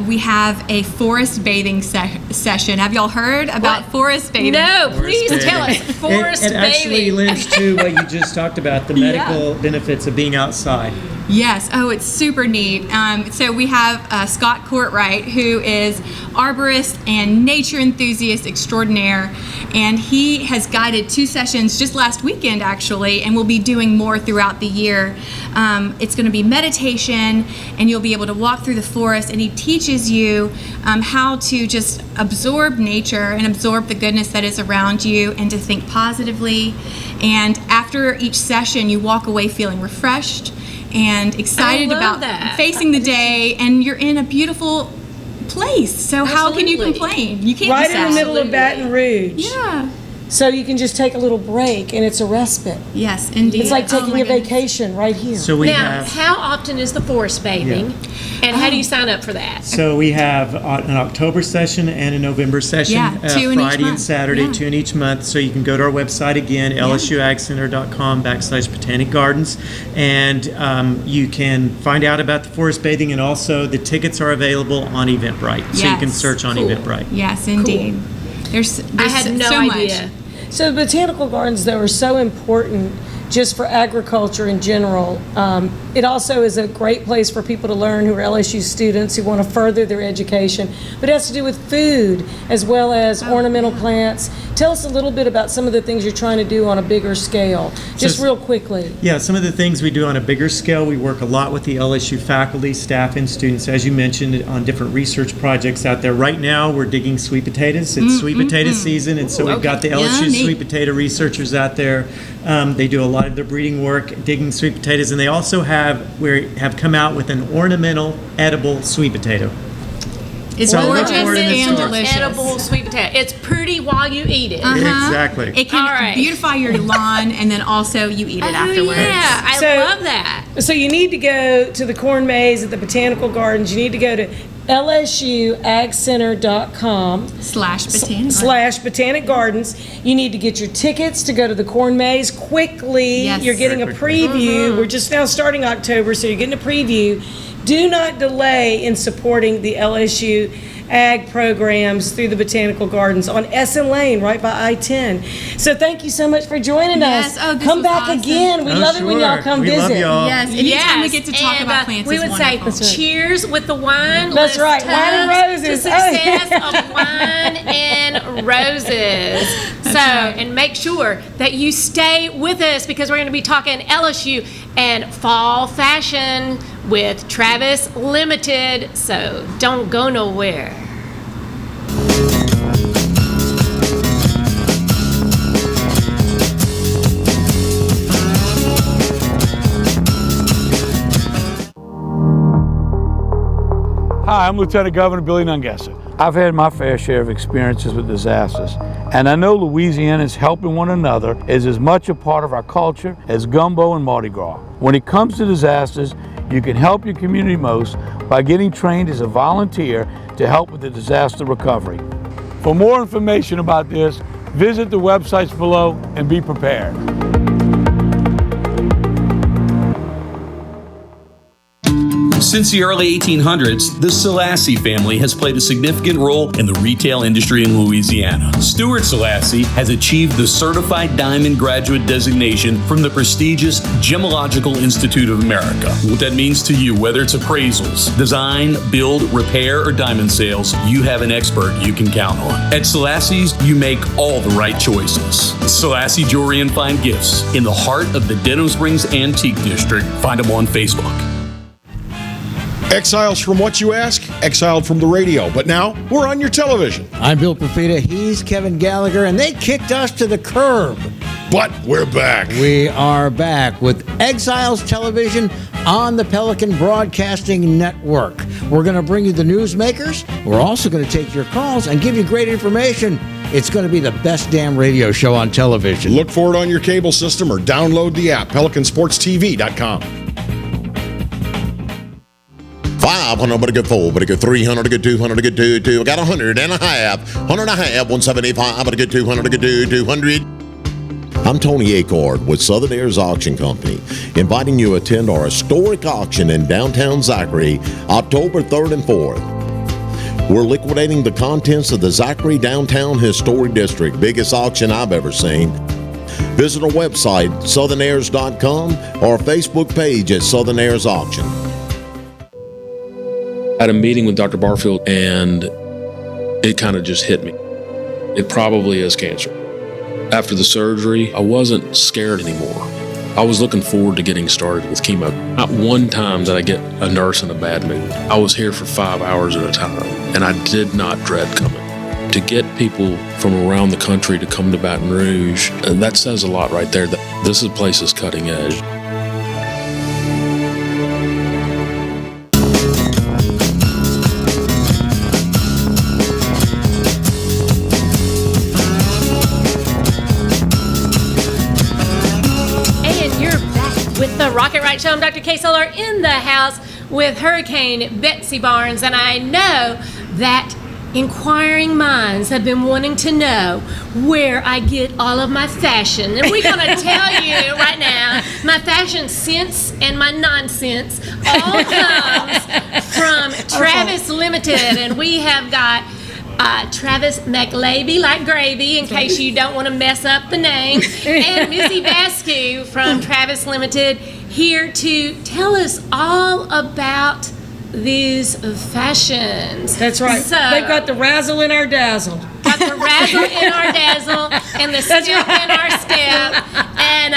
Speaker 15: We have a forest bathing session. Have y'all heard about forest bathing?
Speaker 3: No, please tell us. Forest
Speaker 16: it actually
Speaker 3: bathing.
Speaker 16: links to what you just talked about, the medical benefits of being outside.
Speaker 15: Yes. Oh, it's super neat. So we have Scott Courtwright, who is arborist and nature enthusiast extraordinaire, and he has guided 2 sessions just last weekend, actually, and we'll be doing more throughout the year. It's going to be meditation, and you'll be able to walk through the forest, and he teaches you how to just absorb nature and absorb the goodness that is around you and to think positively. And after each session, you walk away feeling refreshed and excited about facing the day, and you're in a beautiful place. So how can you complain? You can't.
Speaker 2: Right
Speaker 15: be
Speaker 2: in the
Speaker 15: sad.
Speaker 2: middle of Baton Rouge.
Speaker 15: Yeah.
Speaker 2: So you can just take a little break, and it's a respite.
Speaker 15: Yes, indeed.
Speaker 2: It's like
Speaker 15: Oh,
Speaker 2: taking
Speaker 15: my
Speaker 2: a
Speaker 15: goodness.
Speaker 2: vacation right here.
Speaker 16: So we
Speaker 3: Now,
Speaker 16: have.
Speaker 3: how often is the forest bathing, and how do you sign up for that?
Speaker 16: So we have an October session and a November session,
Speaker 15: Yeah, 2 in each
Speaker 16: Friday and
Speaker 15: month.
Speaker 16: Saturday,
Speaker 15: Yeah.
Speaker 16: 2 in each month. So you can go to our website again, lsuagcenter.com/Botanic Gardens, and you can find out about the forest bathing, and also the tickets are available on Eventbrite. So you can
Speaker 15: Yes.
Speaker 16: search on Eventbrite.
Speaker 15: Yes, indeed. There's
Speaker 3: I had no
Speaker 15: so
Speaker 3: idea.
Speaker 15: much.
Speaker 2: So the botanical gardens, though, are so important just for agriculture in general. It also is a great place for people to learn who are LSU students who want to further their education. But it has to do with food as well as ornamental plants. Tell us a little bit about some of the things you're trying to do on a bigger scale, just real quickly.
Speaker 16: Yeah, some of the things we do on a bigger scale, we work a lot with the LSU faculty, staff, and students, as you mentioned, on different research projects out there. Right now, we're digging sweet potatoes. It's sweet potato season, and so we've got the LSU
Speaker 15: Yummy.
Speaker 16: sweet potato researchers out there. They do a lot of their breeding work, digging sweet potatoes, and they also have come out with an ornamental, edible sweet potato.
Speaker 15: It's
Speaker 16: So look
Speaker 15: gorgeous
Speaker 16: for it in the
Speaker 15: and
Speaker 16: store.
Speaker 15: delicious.
Speaker 3: Edible sweet potato. It's pretty while you eat it.
Speaker 16: Exactly.
Speaker 15: It can
Speaker 3: All right.
Speaker 15: beautify your lawn, and then also you eat it afterwards.
Speaker 3: Yeah, I
Speaker 2: So-
Speaker 3: love that.
Speaker 2: So you need to go to the corn maze at the Botanical Gardens. You need to go to lsuagcenter.com/Botanic Gardens. You need to get your tickets to go to the corn maze quickly.
Speaker 15: Yes.
Speaker 2: You're getting a preview. We're just now starting October, so you're getting a preview. Do not delay in supporting the LSU ag programs through the Botanical Gardens on Essen Lane, right by I-10. So thank you so much for joining
Speaker 15: Yes.
Speaker 2: us.
Speaker 15: Oh, this
Speaker 2: come
Speaker 15: was
Speaker 2: back
Speaker 15: awesome.
Speaker 2: again. We
Speaker 16: Oh,
Speaker 2: love it when y'all
Speaker 16: sure.
Speaker 2: come
Speaker 16: We love
Speaker 2: visit.
Speaker 16: y'all.
Speaker 15: Yes, anytime we get to talk
Speaker 3: and,
Speaker 15: about plants
Speaker 3: we
Speaker 15: is
Speaker 3: would
Speaker 15: wonderful.
Speaker 3: say cheers with the wine.
Speaker 2: That's right,
Speaker 3: Let's
Speaker 2: wine and
Speaker 3: toast
Speaker 2: roses.
Speaker 3: To success of wine and roses. So, and make sure that you stay with us because we're going to be talking LSU and fall fashion with Travis Limited. So don't go nowhere.
Speaker 6: Hi, I'm Lieutenant Governor Billy Nungesser. I've had my fair share of experiences with disasters, and I know Louisiana's helping one another is as much a part of our culture as gumbo and Mardi Gras. When it comes to disasters, you can help your community most by getting trained as a volunteer to help with the disaster recovery. For more information about this, visit the websites below and be prepared.
Speaker 7: Since the early 1800s, the Selassie family has played a significant role in the retail industry in Louisiana. Stuart Selassie has achieved the Certified Diamond Graduate designation from the prestigious Gemological Institute of America. What that means to you, whether it's appraisals, design, build, repair, or diamond sales, you have an expert you can count on. At Selassie's, you make all the right choices. Selassie Jewelry and Fine Gifts in the heart of the Denham Springs Antique District. Find them on Facebook.
Speaker 1: Exiles from what you ask? Exiled from the radio. But now, we're on your television.
Speaker 17: I'm Bill Profita, he's Kevin Gallagher, and they kicked us to the curb.
Speaker 1: But we're back.
Speaker 17: We are back with Exiles Television on the Pelican Broadcasting Network. We're going to bring you the newsmakers. We're also going to take your calls and give you great information. It's going to be the best damn radio show on television.
Speaker 1: Look for it on your cable system or download the app, PelicanSportsTV.com.
Speaker 9: 500, but a good 4, but a good 300, a good 200, a good 2. I got 100 and a half, 100 and a half, 175, but a good 200, a good 200. I'm Tony Acord with Southern Airs Auction Company, inviting you to attend our historic auction in downtown Zachary, October 3rd and 4th. We're liquidating the contents of the Zachary Downtown Historic District, biggest auction I've ever seen. Visit our website, southernairs.com, or our Facebook page at Southern Airs Auction.
Speaker 18: I had a meeting with Dr. Barfield, and it kind of just hit me. It probably is cancer. After the surgery, I wasn't scared anymore. I was looking forward to getting started with chemo. Not one time did I get a nurse in a bad mood. I was here for 5 hours at a time, and I did not dread coming. To get people from around the country to come to Baton Rouge, that says a lot right there. That this place is cutting edge.
Speaker 3: Rocket Right Show. I'm Dr. Kay Solar in the house with Hurricane Betsy Barnes, and I know that inquiring minds have been wanting to know where I get all of my fashion. And we're going to tell you right now, my fashion sense and my nonsense all comes from Travis Limited, and we have got Travis McLavy, like gravy, in case you don't want to mess up the name, and Missy Vascocu from Travis Limited here to tell us all about these fashions.
Speaker 2: That's right.
Speaker 3: So,
Speaker 2: they've got the razzle in our dazzle.
Speaker 3: Got the razzle in our dazzle and the step in our step. And,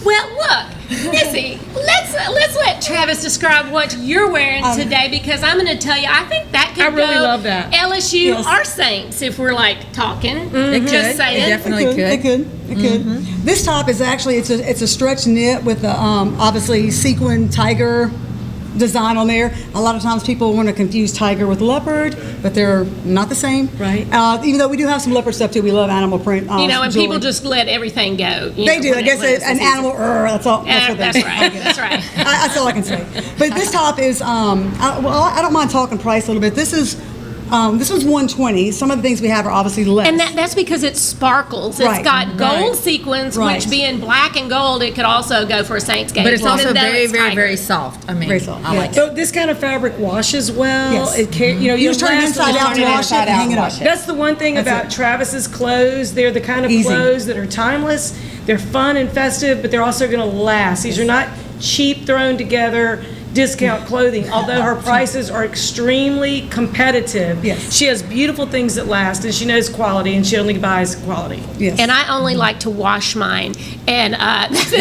Speaker 3: well, look, Missy, let's let Travis describe what you're wearing today, because I'm going to tell you, I think that could
Speaker 2: love that.
Speaker 3: LSU or Saints if we're like talking.
Speaker 19: It
Speaker 3: Just saying.
Speaker 19: It definitely could.
Speaker 20: It could. This top is actually it's a stretch knit with the obviously sequin tiger design on there. A lot of times people want to confuse tiger with leopard, but they're not the same.
Speaker 2: Right.
Speaker 20: Even though we do have some leopard stuff too. We love animal print.
Speaker 3: And
Speaker 20: jewelry.
Speaker 3: people just let everything go.
Speaker 20: They do. I guess an animal. That's all.
Speaker 3: That's right. That's right.
Speaker 20: That's all I can say. But this top is. I don't mind talking price a little bit. This was $120. Some of the things we have are obviously less.
Speaker 3: And that's because it sparkles. It's got gold sequins, which being black and gold, it could also go for a Saints game.
Speaker 19: But it's also very soft. I mean,
Speaker 20: very soft.
Speaker 19: I like it.
Speaker 2: So this kind of fabric washes well.
Speaker 20: Yes.
Speaker 2: You
Speaker 20: just turn it inside out to wash it and hang it up.
Speaker 2: That's the one thing about Travis's clothes. They're the kind of clothes that are timeless. They're fun and festive, but they're also going to last. These are not cheap, thrown together discount clothing, although her prices are extremely competitive.
Speaker 20: Yes.
Speaker 2: She has beautiful things that last, and she knows quality, and she only buys quality.
Speaker 20: Yes.
Speaker 3: And I only like to wash mine, and that's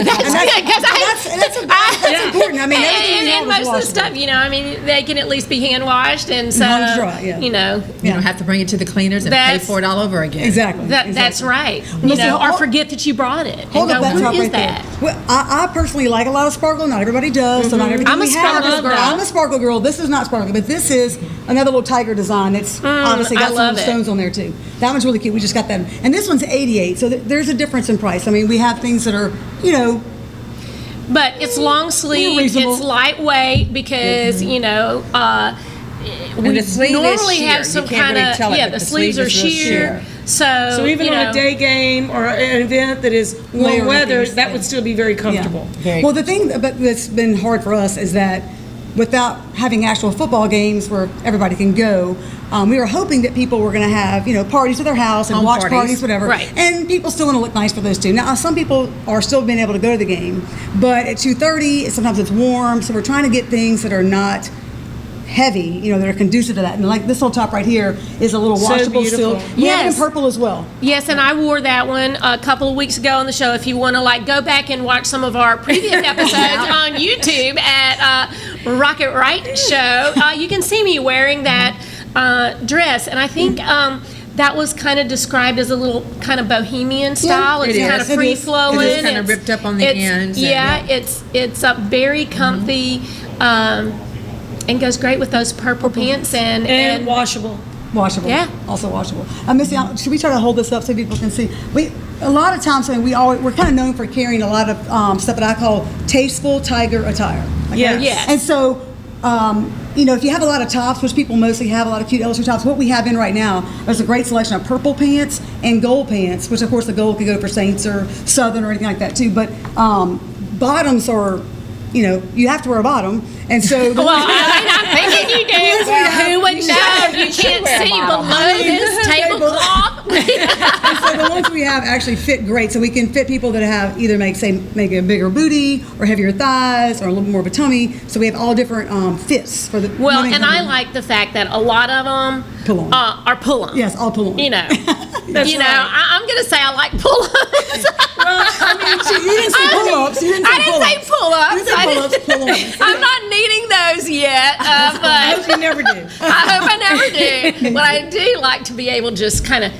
Speaker 20: important. I mean,
Speaker 3: and most of the stuff, they can at least be hand washed, and so
Speaker 19: you don't have to bring it to the cleaners and pay for it all over again.
Speaker 20: Exactly.
Speaker 3: That's right. Or forget that you brought it.
Speaker 20: Hold up, that top right there. Well, I personally like a lot of sparkle. Not everybody does. So not everything we have. I'm a sparkle girl. This is not sparkle, but this is another little tiger design. It's obviously got some stones on there too. That one's really cute. We just got that. And this one's $88. So there's a difference in price. I mean, we have things that are,
Speaker 3: But it's long sleeve. It's lightweight because we normally have some kind of the sleeves are sheer.
Speaker 2: So even on a day game or an event that is warm weather, that would still be very comfortable.
Speaker 20: Yeah. Well, the thing that's been hard for us is that without having actual football games where everybody can go, we were hoping that people were going to have parties at their house and
Speaker 19: home
Speaker 20: watch parties, whatever.
Speaker 3: Right.
Speaker 20: And people still want to look nice for those too. Now, some people are still being able to go to the game, but at 2:30, sometimes it's warm, so we're trying to get things that are not heavy, that are conducive to that. And like this little top right here is a little washable still. Yeah, and purple as well.
Speaker 3: Yes, and I wore that one a couple of weeks ago on the show. If you want to go back and watch some of our previous episodes on YouTube at Rocket Right Show, you can see me wearing that dress. And I think that was kind of described as a little kind of bohemian style.
Speaker 19: it
Speaker 3: It's kind of
Speaker 19: is.
Speaker 3: free flowing.
Speaker 19: It is kind of ripped up on the ends.
Speaker 3: It's very comfy, and goes great with those purple pants
Speaker 2: and washable.
Speaker 20: Washable.
Speaker 3: Yeah.
Speaker 20: Also washable. Missy, should we try to hold this up so people can see? A lot of times, we're kind of known for carrying a lot of stuff that I call tasteful tiger attire. Okay?
Speaker 2: Yes.
Speaker 20: And so, if you have a lot of tops, which people mostly have, a lot of cute illustrated tops, what we have in right now, there's a great selection of purple pants and gold pants, which of course the gold could go for Saints or Southern or anything like that too. But bottoms are, you have to wear a bottom. And so,
Speaker 3: I'm thinking you do. Who would know? You can't see below this tablecloth.
Speaker 20: And so the ones we have actually fit great. So we can fit people that have either make a bigger booty or heavier thighs or a little bit more of a tummy. So we have all different fits for the.
Speaker 3: Well, and I like the fact that a lot of them are pull-ons.
Speaker 20: Yes, all pull-ons.
Speaker 3: I'm going to say I like pull-ups.
Speaker 20: You didn't say pull-ups.
Speaker 3: I didn't say pull-ups.
Speaker 20: You said pull-ups, pull-ons.
Speaker 3: I'm not needing those yet. But
Speaker 2: I hope you never do.
Speaker 3: I hope I never do. But I do like to be able to just kind of,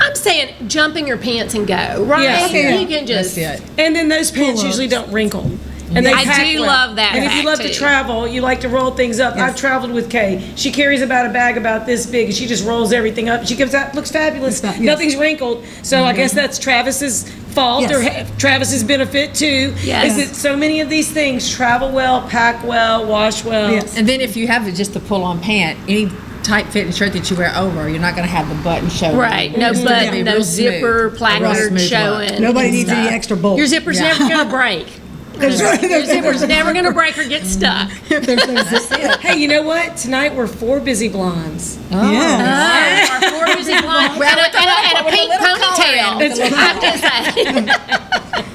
Speaker 3: I'm saying jump in your pants and go, right?
Speaker 2: Yes. Okay,
Speaker 3: You can just.
Speaker 2: And then those pants usually don't wrinkle. And they
Speaker 3: I
Speaker 2: pack
Speaker 3: do
Speaker 2: well.
Speaker 3: love that
Speaker 2: And if you
Speaker 3: fact,
Speaker 2: love to
Speaker 3: too.
Speaker 2: travel, you like to roll things up. I've traveled with Kay. She carries about a bag about this big, and she just rolls everything up. She comes out, looks fabulous. Nothing's wrinkled. So I guess that's Travis's fault or Travis's benefit too.
Speaker 19: Yes.
Speaker 2: Is that so many of these things travel well, pack well, wash well.
Speaker 19: And then if you have just the pull-on pant, any tight fitting shirt that you wear over, you're not going to have the button showing.
Speaker 3: Right, no
Speaker 19: It's gonna
Speaker 3: button,
Speaker 19: be
Speaker 3: no
Speaker 19: real
Speaker 3: zipper,
Speaker 19: smooth.
Speaker 3: placard
Speaker 19: Real smooth
Speaker 3: showing.
Speaker 19: look.
Speaker 20: Nobody
Speaker 3: and
Speaker 20: needs any
Speaker 3: stuff.
Speaker 20: extra bolts.
Speaker 3: Your zipper's never going to break. Your zipper's never going to break or get stuck.
Speaker 2: Hey, you know what? Tonight we're 4 busy blondes.
Speaker 3: Our 4 busy blondes and a pink ponytail. I'm just saying.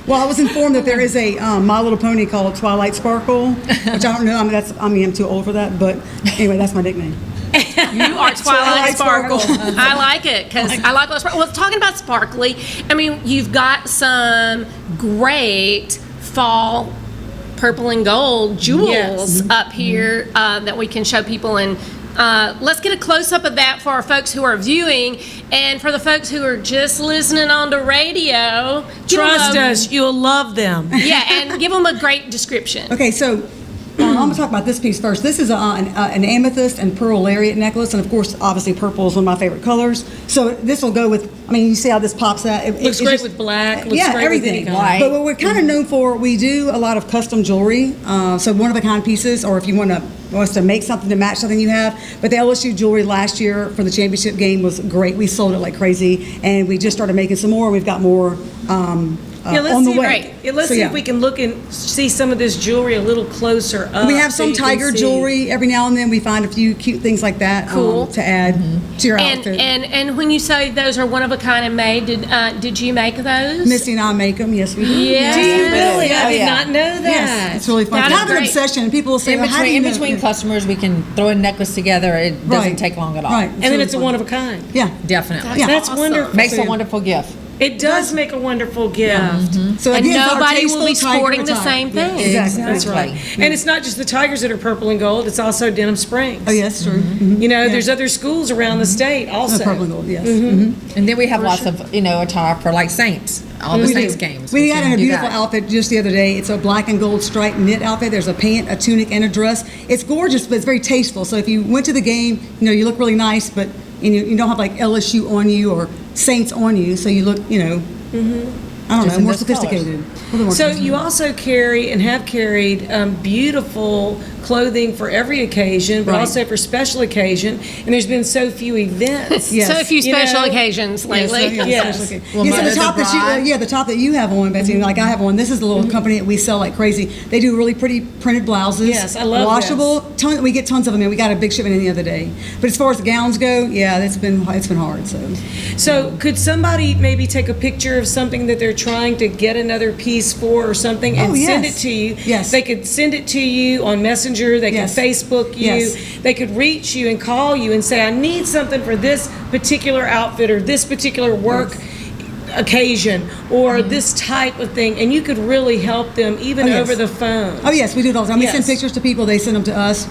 Speaker 20: Well, I was informed that there is a My Little Pony called Twilight Sparkle, which I don't know. I'm too old for that, but anyway, that's my nickname.
Speaker 3: You are Twilight Sparkle. I like it because I like those. Well, talking about sparkly, I mean, you've got some great fall purple and gold jewels up here that we can show people. And let's get a close-up of that for our folks who are viewing. And for the folks who are just listening on the radio,
Speaker 2: Trust us, you'll love them.
Speaker 3: Yeah, and give them a great description.
Speaker 20: Okay, so I'm going to talk about this piece first. This is an amethyst and pearl lariat necklace, and of course, obviously, purple is one of my favorite colors. So this will go with, you see how this pops out?
Speaker 2: Looks great with black. Looks great
Speaker 20: everything.
Speaker 2: With any color.
Speaker 20: But what we're kind of known for, we do a lot of custom jewelry. So one-of-a-kind pieces, or if you want us to make something to match something you have. But the LSU jewelry last year for the championship game was great. We sold it like crazy, and we just started making some more. We've got more
Speaker 2: let's
Speaker 20: on the
Speaker 2: see,
Speaker 20: way.
Speaker 2: Let's see if we can look and see some of this jewelry a little closer up.
Speaker 20: We have
Speaker 2: so
Speaker 20: some
Speaker 2: you can
Speaker 20: tiger
Speaker 2: see.
Speaker 20: jewelry. Every now and then we find a few cute things like that to add to your outfit.
Speaker 3: And when you say those are one of a kind and made, did you make those?
Speaker 20: Missy and I make them. Yes, we do.
Speaker 3: Yeah.
Speaker 2: Do you really? I
Speaker 19: Oh,
Speaker 2: did
Speaker 19: yeah.
Speaker 2: not know that.
Speaker 20: Yes, it's really fun.
Speaker 3: That
Speaker 20: I
Speaker 3: is
Speaker 20: have an
Speaker 3: great.
Speaker 20: obsession. People will say,
Speaker 19: In
Speaker 20: well, how do you
Speaker 19: between,
Speaker 20: know?
Speaker 19: in between customers, we can throw a necklace together. It doesn't
Speaker 20: Right.
Speaker 19: take long at all.
Speaker 20: Right.
Speaker 2: And then it's a one of a kind.
Speaker 20: Yeah.
Speaker 19: Definitely.
Speaker 2: That's wonderful.
Speaker 19: Makes a wonderful gift.
Speaker 2: It does make a wonderful gift.
Speaker 20: So
Speaker 3: And
Speaker 20: again, it's our
Speaker 3: nobody will be
Speaker 20: tasteful tiger
Speaker 3: sporting the
Speaker 20: attire.
Speaker 3: same thing.
Speaker 20: Exactly.
Speaker 2: That's right. And it's not just the tigers that are purple and gold. It's also Denham Springs.
Speaker 20: Oh, yes, true.
Speaker 2: You know, there's other schools around the state also.
Speaker 20: Purple and gold, yes.
Speaker 19: And then we have lots of, attire for like Saints, all the Saints games.
Speaker 20: We had
Speaker 19: can
Speaker 20: a
Speaker 19: do
Speaker 20: beautiful
Speaker 19: that.
Speaker 20: outfit just the other day. It's a black and gold striped knit outfit. There's a pant, a tunic, and a dress. It's gorgeous, but it's very tasteful. So if you went to the game, you look really nice, but you don't have like LSU on you or Saints on you. So you look, I don't know, more sophisticated.
Speaker 2: So you also carry and have carried beautiful clothing for every occasion, but
Speaker 20: Right.
Speaker 2: also for special occasion. And there's been so few events.
Speaker 20: Yes.
Speaker 3: So few
Speaker 2: You know?
Speaker 3: special occasions lately.
Speaker 2: Yes.
Speaker 20: Special occasion.
Speaker 19: Well,
Speaker 20: Yes, and
Speaker 19: Mother
Speaker 20: the top
Speaker 19: the
Speaker 20: that
Speaker 19: Bride.
Speaker 20: the top that you have on, Betsy, like I have on. This is the little company that we sell like crazy. They do really pretty printed blouses.
Speaker 2: Yes, I love
Speaker 20: washable. We get tons of them in. We got a big shipment in the other day. But as far as the gowns go, yeah, it's been hard.
Speaker 2: So could somebody maybe take a picture of something that they're trying to get another piece for or something and send it
Speaker 20: yes.
Speaker 2: to you?
Speaker 20: Yes.
Speaker 2: They could send it to you on Messenger. They
Speaker 20: Yes.
Speaker 2: could Facebook you.
Speaker 20: Yes.
Speaker 2: They could reach you and call you and say, I need something for this particular outfit or this particular work occasion or this type of thing. And you could really help them even
Speaker 20: Oh, yes.
Speaker 2: over the phone.
Speaker 20: Oh yes, we do it all the time. We send
Speaker 2: Yes.
Speaker 20: pictures to people. They send them to us.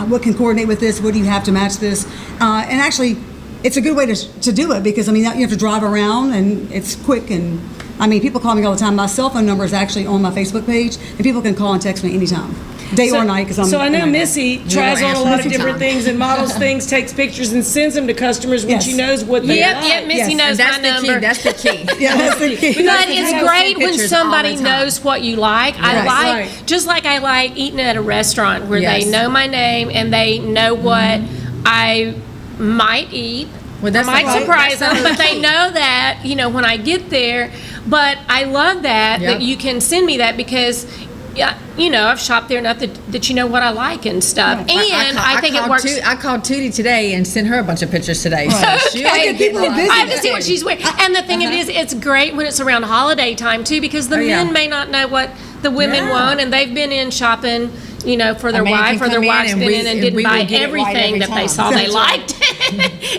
Speaker 20: What can coordinate with this? What do you have to match this? And actually, it's a good way to do it because, I mean, you have to drive around and it's quick and, I mean, people call me all the time. My cell phone number is actually on my Facebook page and people can call and text me anytime. Day or night, because I'm.
Speaker 2: So I know Missy tries on a lot of different things and models things, takes pictures, and sends them to customers when she knows what they like.
Speaker 3: Yep, Missy knows my number.
Speaker 19: That's the key.
Speaker 20: Yeah, that's the key.
Speaker 3: But it's great when somebody knows what you like. Just like I like eating at a restaurant where they know my name and they know what I might eat.
Speaker 19: Well, that's
Speaker 3: might surprise them, but they know that, you know, when I get there. But I love that you can send me that because, you know, I've shopped there enough that you know what I like and stuff. And I think it works.
Speaker 19: I called Tootie today and sent her a bunch of pictures today.
Speaker 3: Right.
Speaker 19: So I
Speaker 3: have to see what she's wearing. And the thing is, it's great when it's around holiday time, too, because the men may not know what the women want, and they've been in shopping, you know, for their wife, or their wife's been in and didn't buy everything that they saw they liked.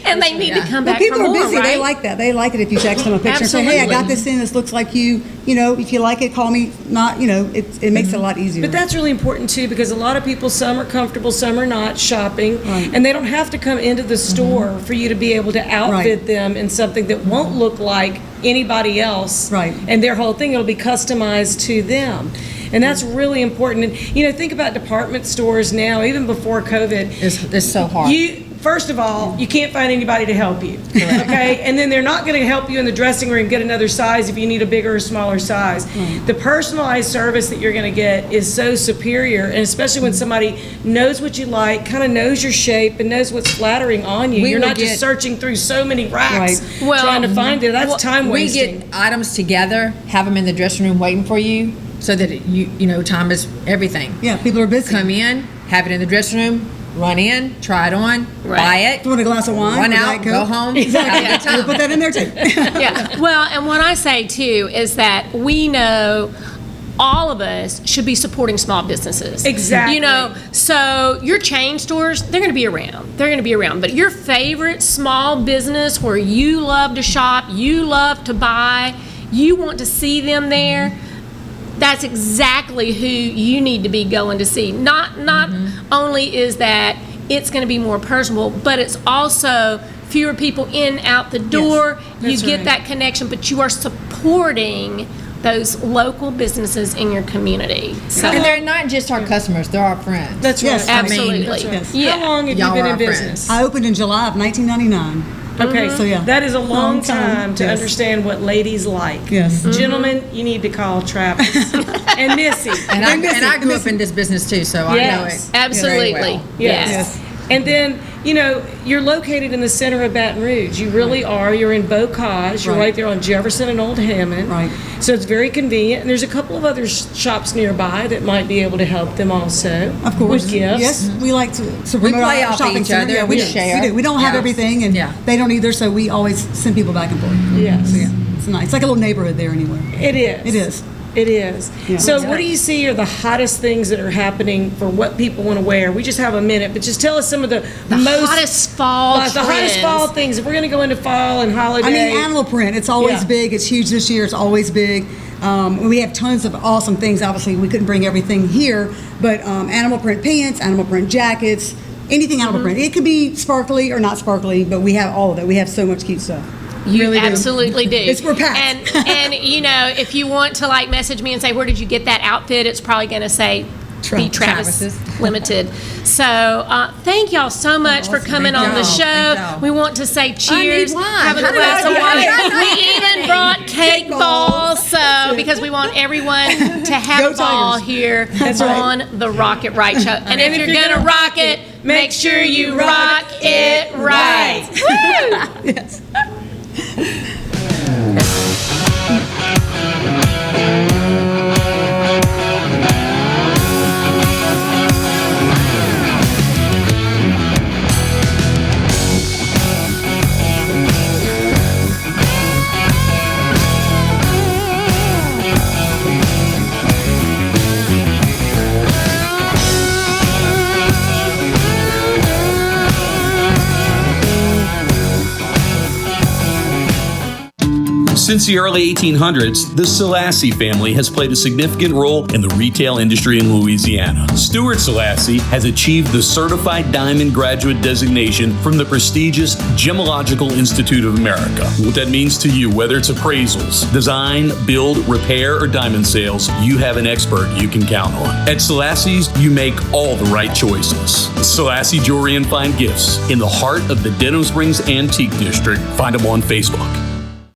Speaker 3: And they need to come back for more,
Speaker 20: people are busy.
Speaker 3: right?
Speaker 20: They like that. They like it if you text them a picture and say, hey, I got this in. This looks like you. You know, if you like it, call me. Not, you know, it makes it a lot easier.
Speaker 2: But that's really important, too, because a lot of people, some are comfortable, some are not shopping. And they don't have to come into the store for you to be able to outfit them in something that won't look like anybody else. Right. And their whole thing, it'll be customized to them. And that's really important. And, you know, think about department stores now, even before COVID.
Speaker 19: It's so hard.
Speaker 2: First of all, you can't find anybody to help you, okay? And then they're not going to help you in the dressing room get another size if you need a bigger or smaller size. The personalized service that you're going to get is so superior, and especially when somebody knows what you like, kind of knows your shape, and knows what's flattering on you. You're not just searching through so many racks trying to find it. That's time wasting.
Speaker 19: We get items together, have them in the dressing room waiting for you, so that you know, time is everything.
Speaker 20: Yeah, people are busy.
Speaker 19: Come in, have it in the dressing room, run in, try it on, buy it.
Speaker 20: Want a glass of wine?
Speaker 19: Run out, go home.
Speaker 20: Exactly.
Speaker 19: Have a good time.
Speaker 20: We'll put that in there too.
Speaker 3: Yeah. Well, and what I say too is that we know all of us should be supporting small businesses.
Speaker 2: Exactly.
Speaker 3: You know, so your chain stores, they're going to be around. They're going to be around. But your favorite small business where you love to shop, you love to buy, you want to see them there, that's exactly who you need to be going to see. Not only is that it's going to be more personable, but it's also fewer people in, out the door. You get that connection, but you are supporting those local businesses in your community.
Speaker 19: So, and they're not just our customers, they're our friends.
Speaker 2: That's right.
Speaker 20: Yes,
Speaker 3: absolutely.
Speaker 2: How long have you been in business?
Speaker 20: I opened in July of 1999.
Speaker 2: Okay,
Speaker 20: so yeah,
Speaker 2: that is a long time to understand what ladies like.
Speaker 20: Yes,
Speaker 2: gentlemen, you need to call Travis and Missy.
Speaker 19: And I grew up in this business too, so I know it.
Speaker 3: Absolutely.
Speaker 19: Very well.
Speaker 2: Yes. And then, you know, you're located in the center of Baton Rouge. You really are. You're in Bocage. You're right there on Jefferson and Old Hammond.
Speaker 20: Right.
Speaker 2: So it's very convenient. And there's a couple of other shops nearby that might be able to help them also.
Speaker 20: Of course.
Speaker 2: With gifts.
Speaker 20: Yes, we like to
Speaker 19: we
Speaker 20: promote
Speaker 19: play
Speaker 20: our
Speaker 19: off
Speaker 20: shopping
Speaker 19: each
Speaker 20: center.
Speaker 19: other.
Speaker 20: Yeah,
Speaker 19: we share.
Speaker 20: We do. We don't have everything, and they don't either, so we always send people back and forth.
Speaker 2: Yes.
Speaker 20: So, yeah, it's nice. It's like a little neighborhood there anywhere.
Speaker 2: It is.
Speaker 20: It is.
Speaker 2: It is.
Speaker 20: Yeah.
Speaker 2: So what do you see are the hottest things that are happening for what people want to wear? We just have a minute, but just tell us some of the most
Speaker 3: hottest fall
Speaker 2: the hottest fall things. If we're going to go into fall and holiday.
Speaker 20: I mean, animal print. It's always big. It's huge this year. It's always big. We have tons of awesome things. Obviously, we couldn't bring everything here, but animal print pants, animal print jackets, anything animal print. It could be sparkly or not sparkly, but we have all of it. We have so much cute stuff.
Speaker 3: You
Speaker 20: really
Speaker 3: absolutely do.
Speaker 20: It's for packed.
Speaker 3: And you know, if you want to like message me and say, where did you get that outfit? It's probably going to say be Travis Limited. So thank y'all so much for coming on the show. We want to say cheers. Have a glass of wine. We even brought cake balls, so because we want everyone to have a ball here on the Rock It Right show. And if you're gonna rock it, make sure you rock it right. Woo!
Speaker 20: Yes.
Speaker 7: Since the early 1800s, the Selassie family has played a significant role in the retail industry in Louisiana. Stuart Selassie has achieved the Certified Diamond Graduate designation from the prestigious Gemological Institute of America. What that means to you, whether it's appraisals, design, build, repair, or diamond sales, you have an expert you can count on. At Selassie's, you make all the right choices. Selassie Jewelry and Fine Gifts in the heart of the Denham Springs Antique District. Find them on Facebook.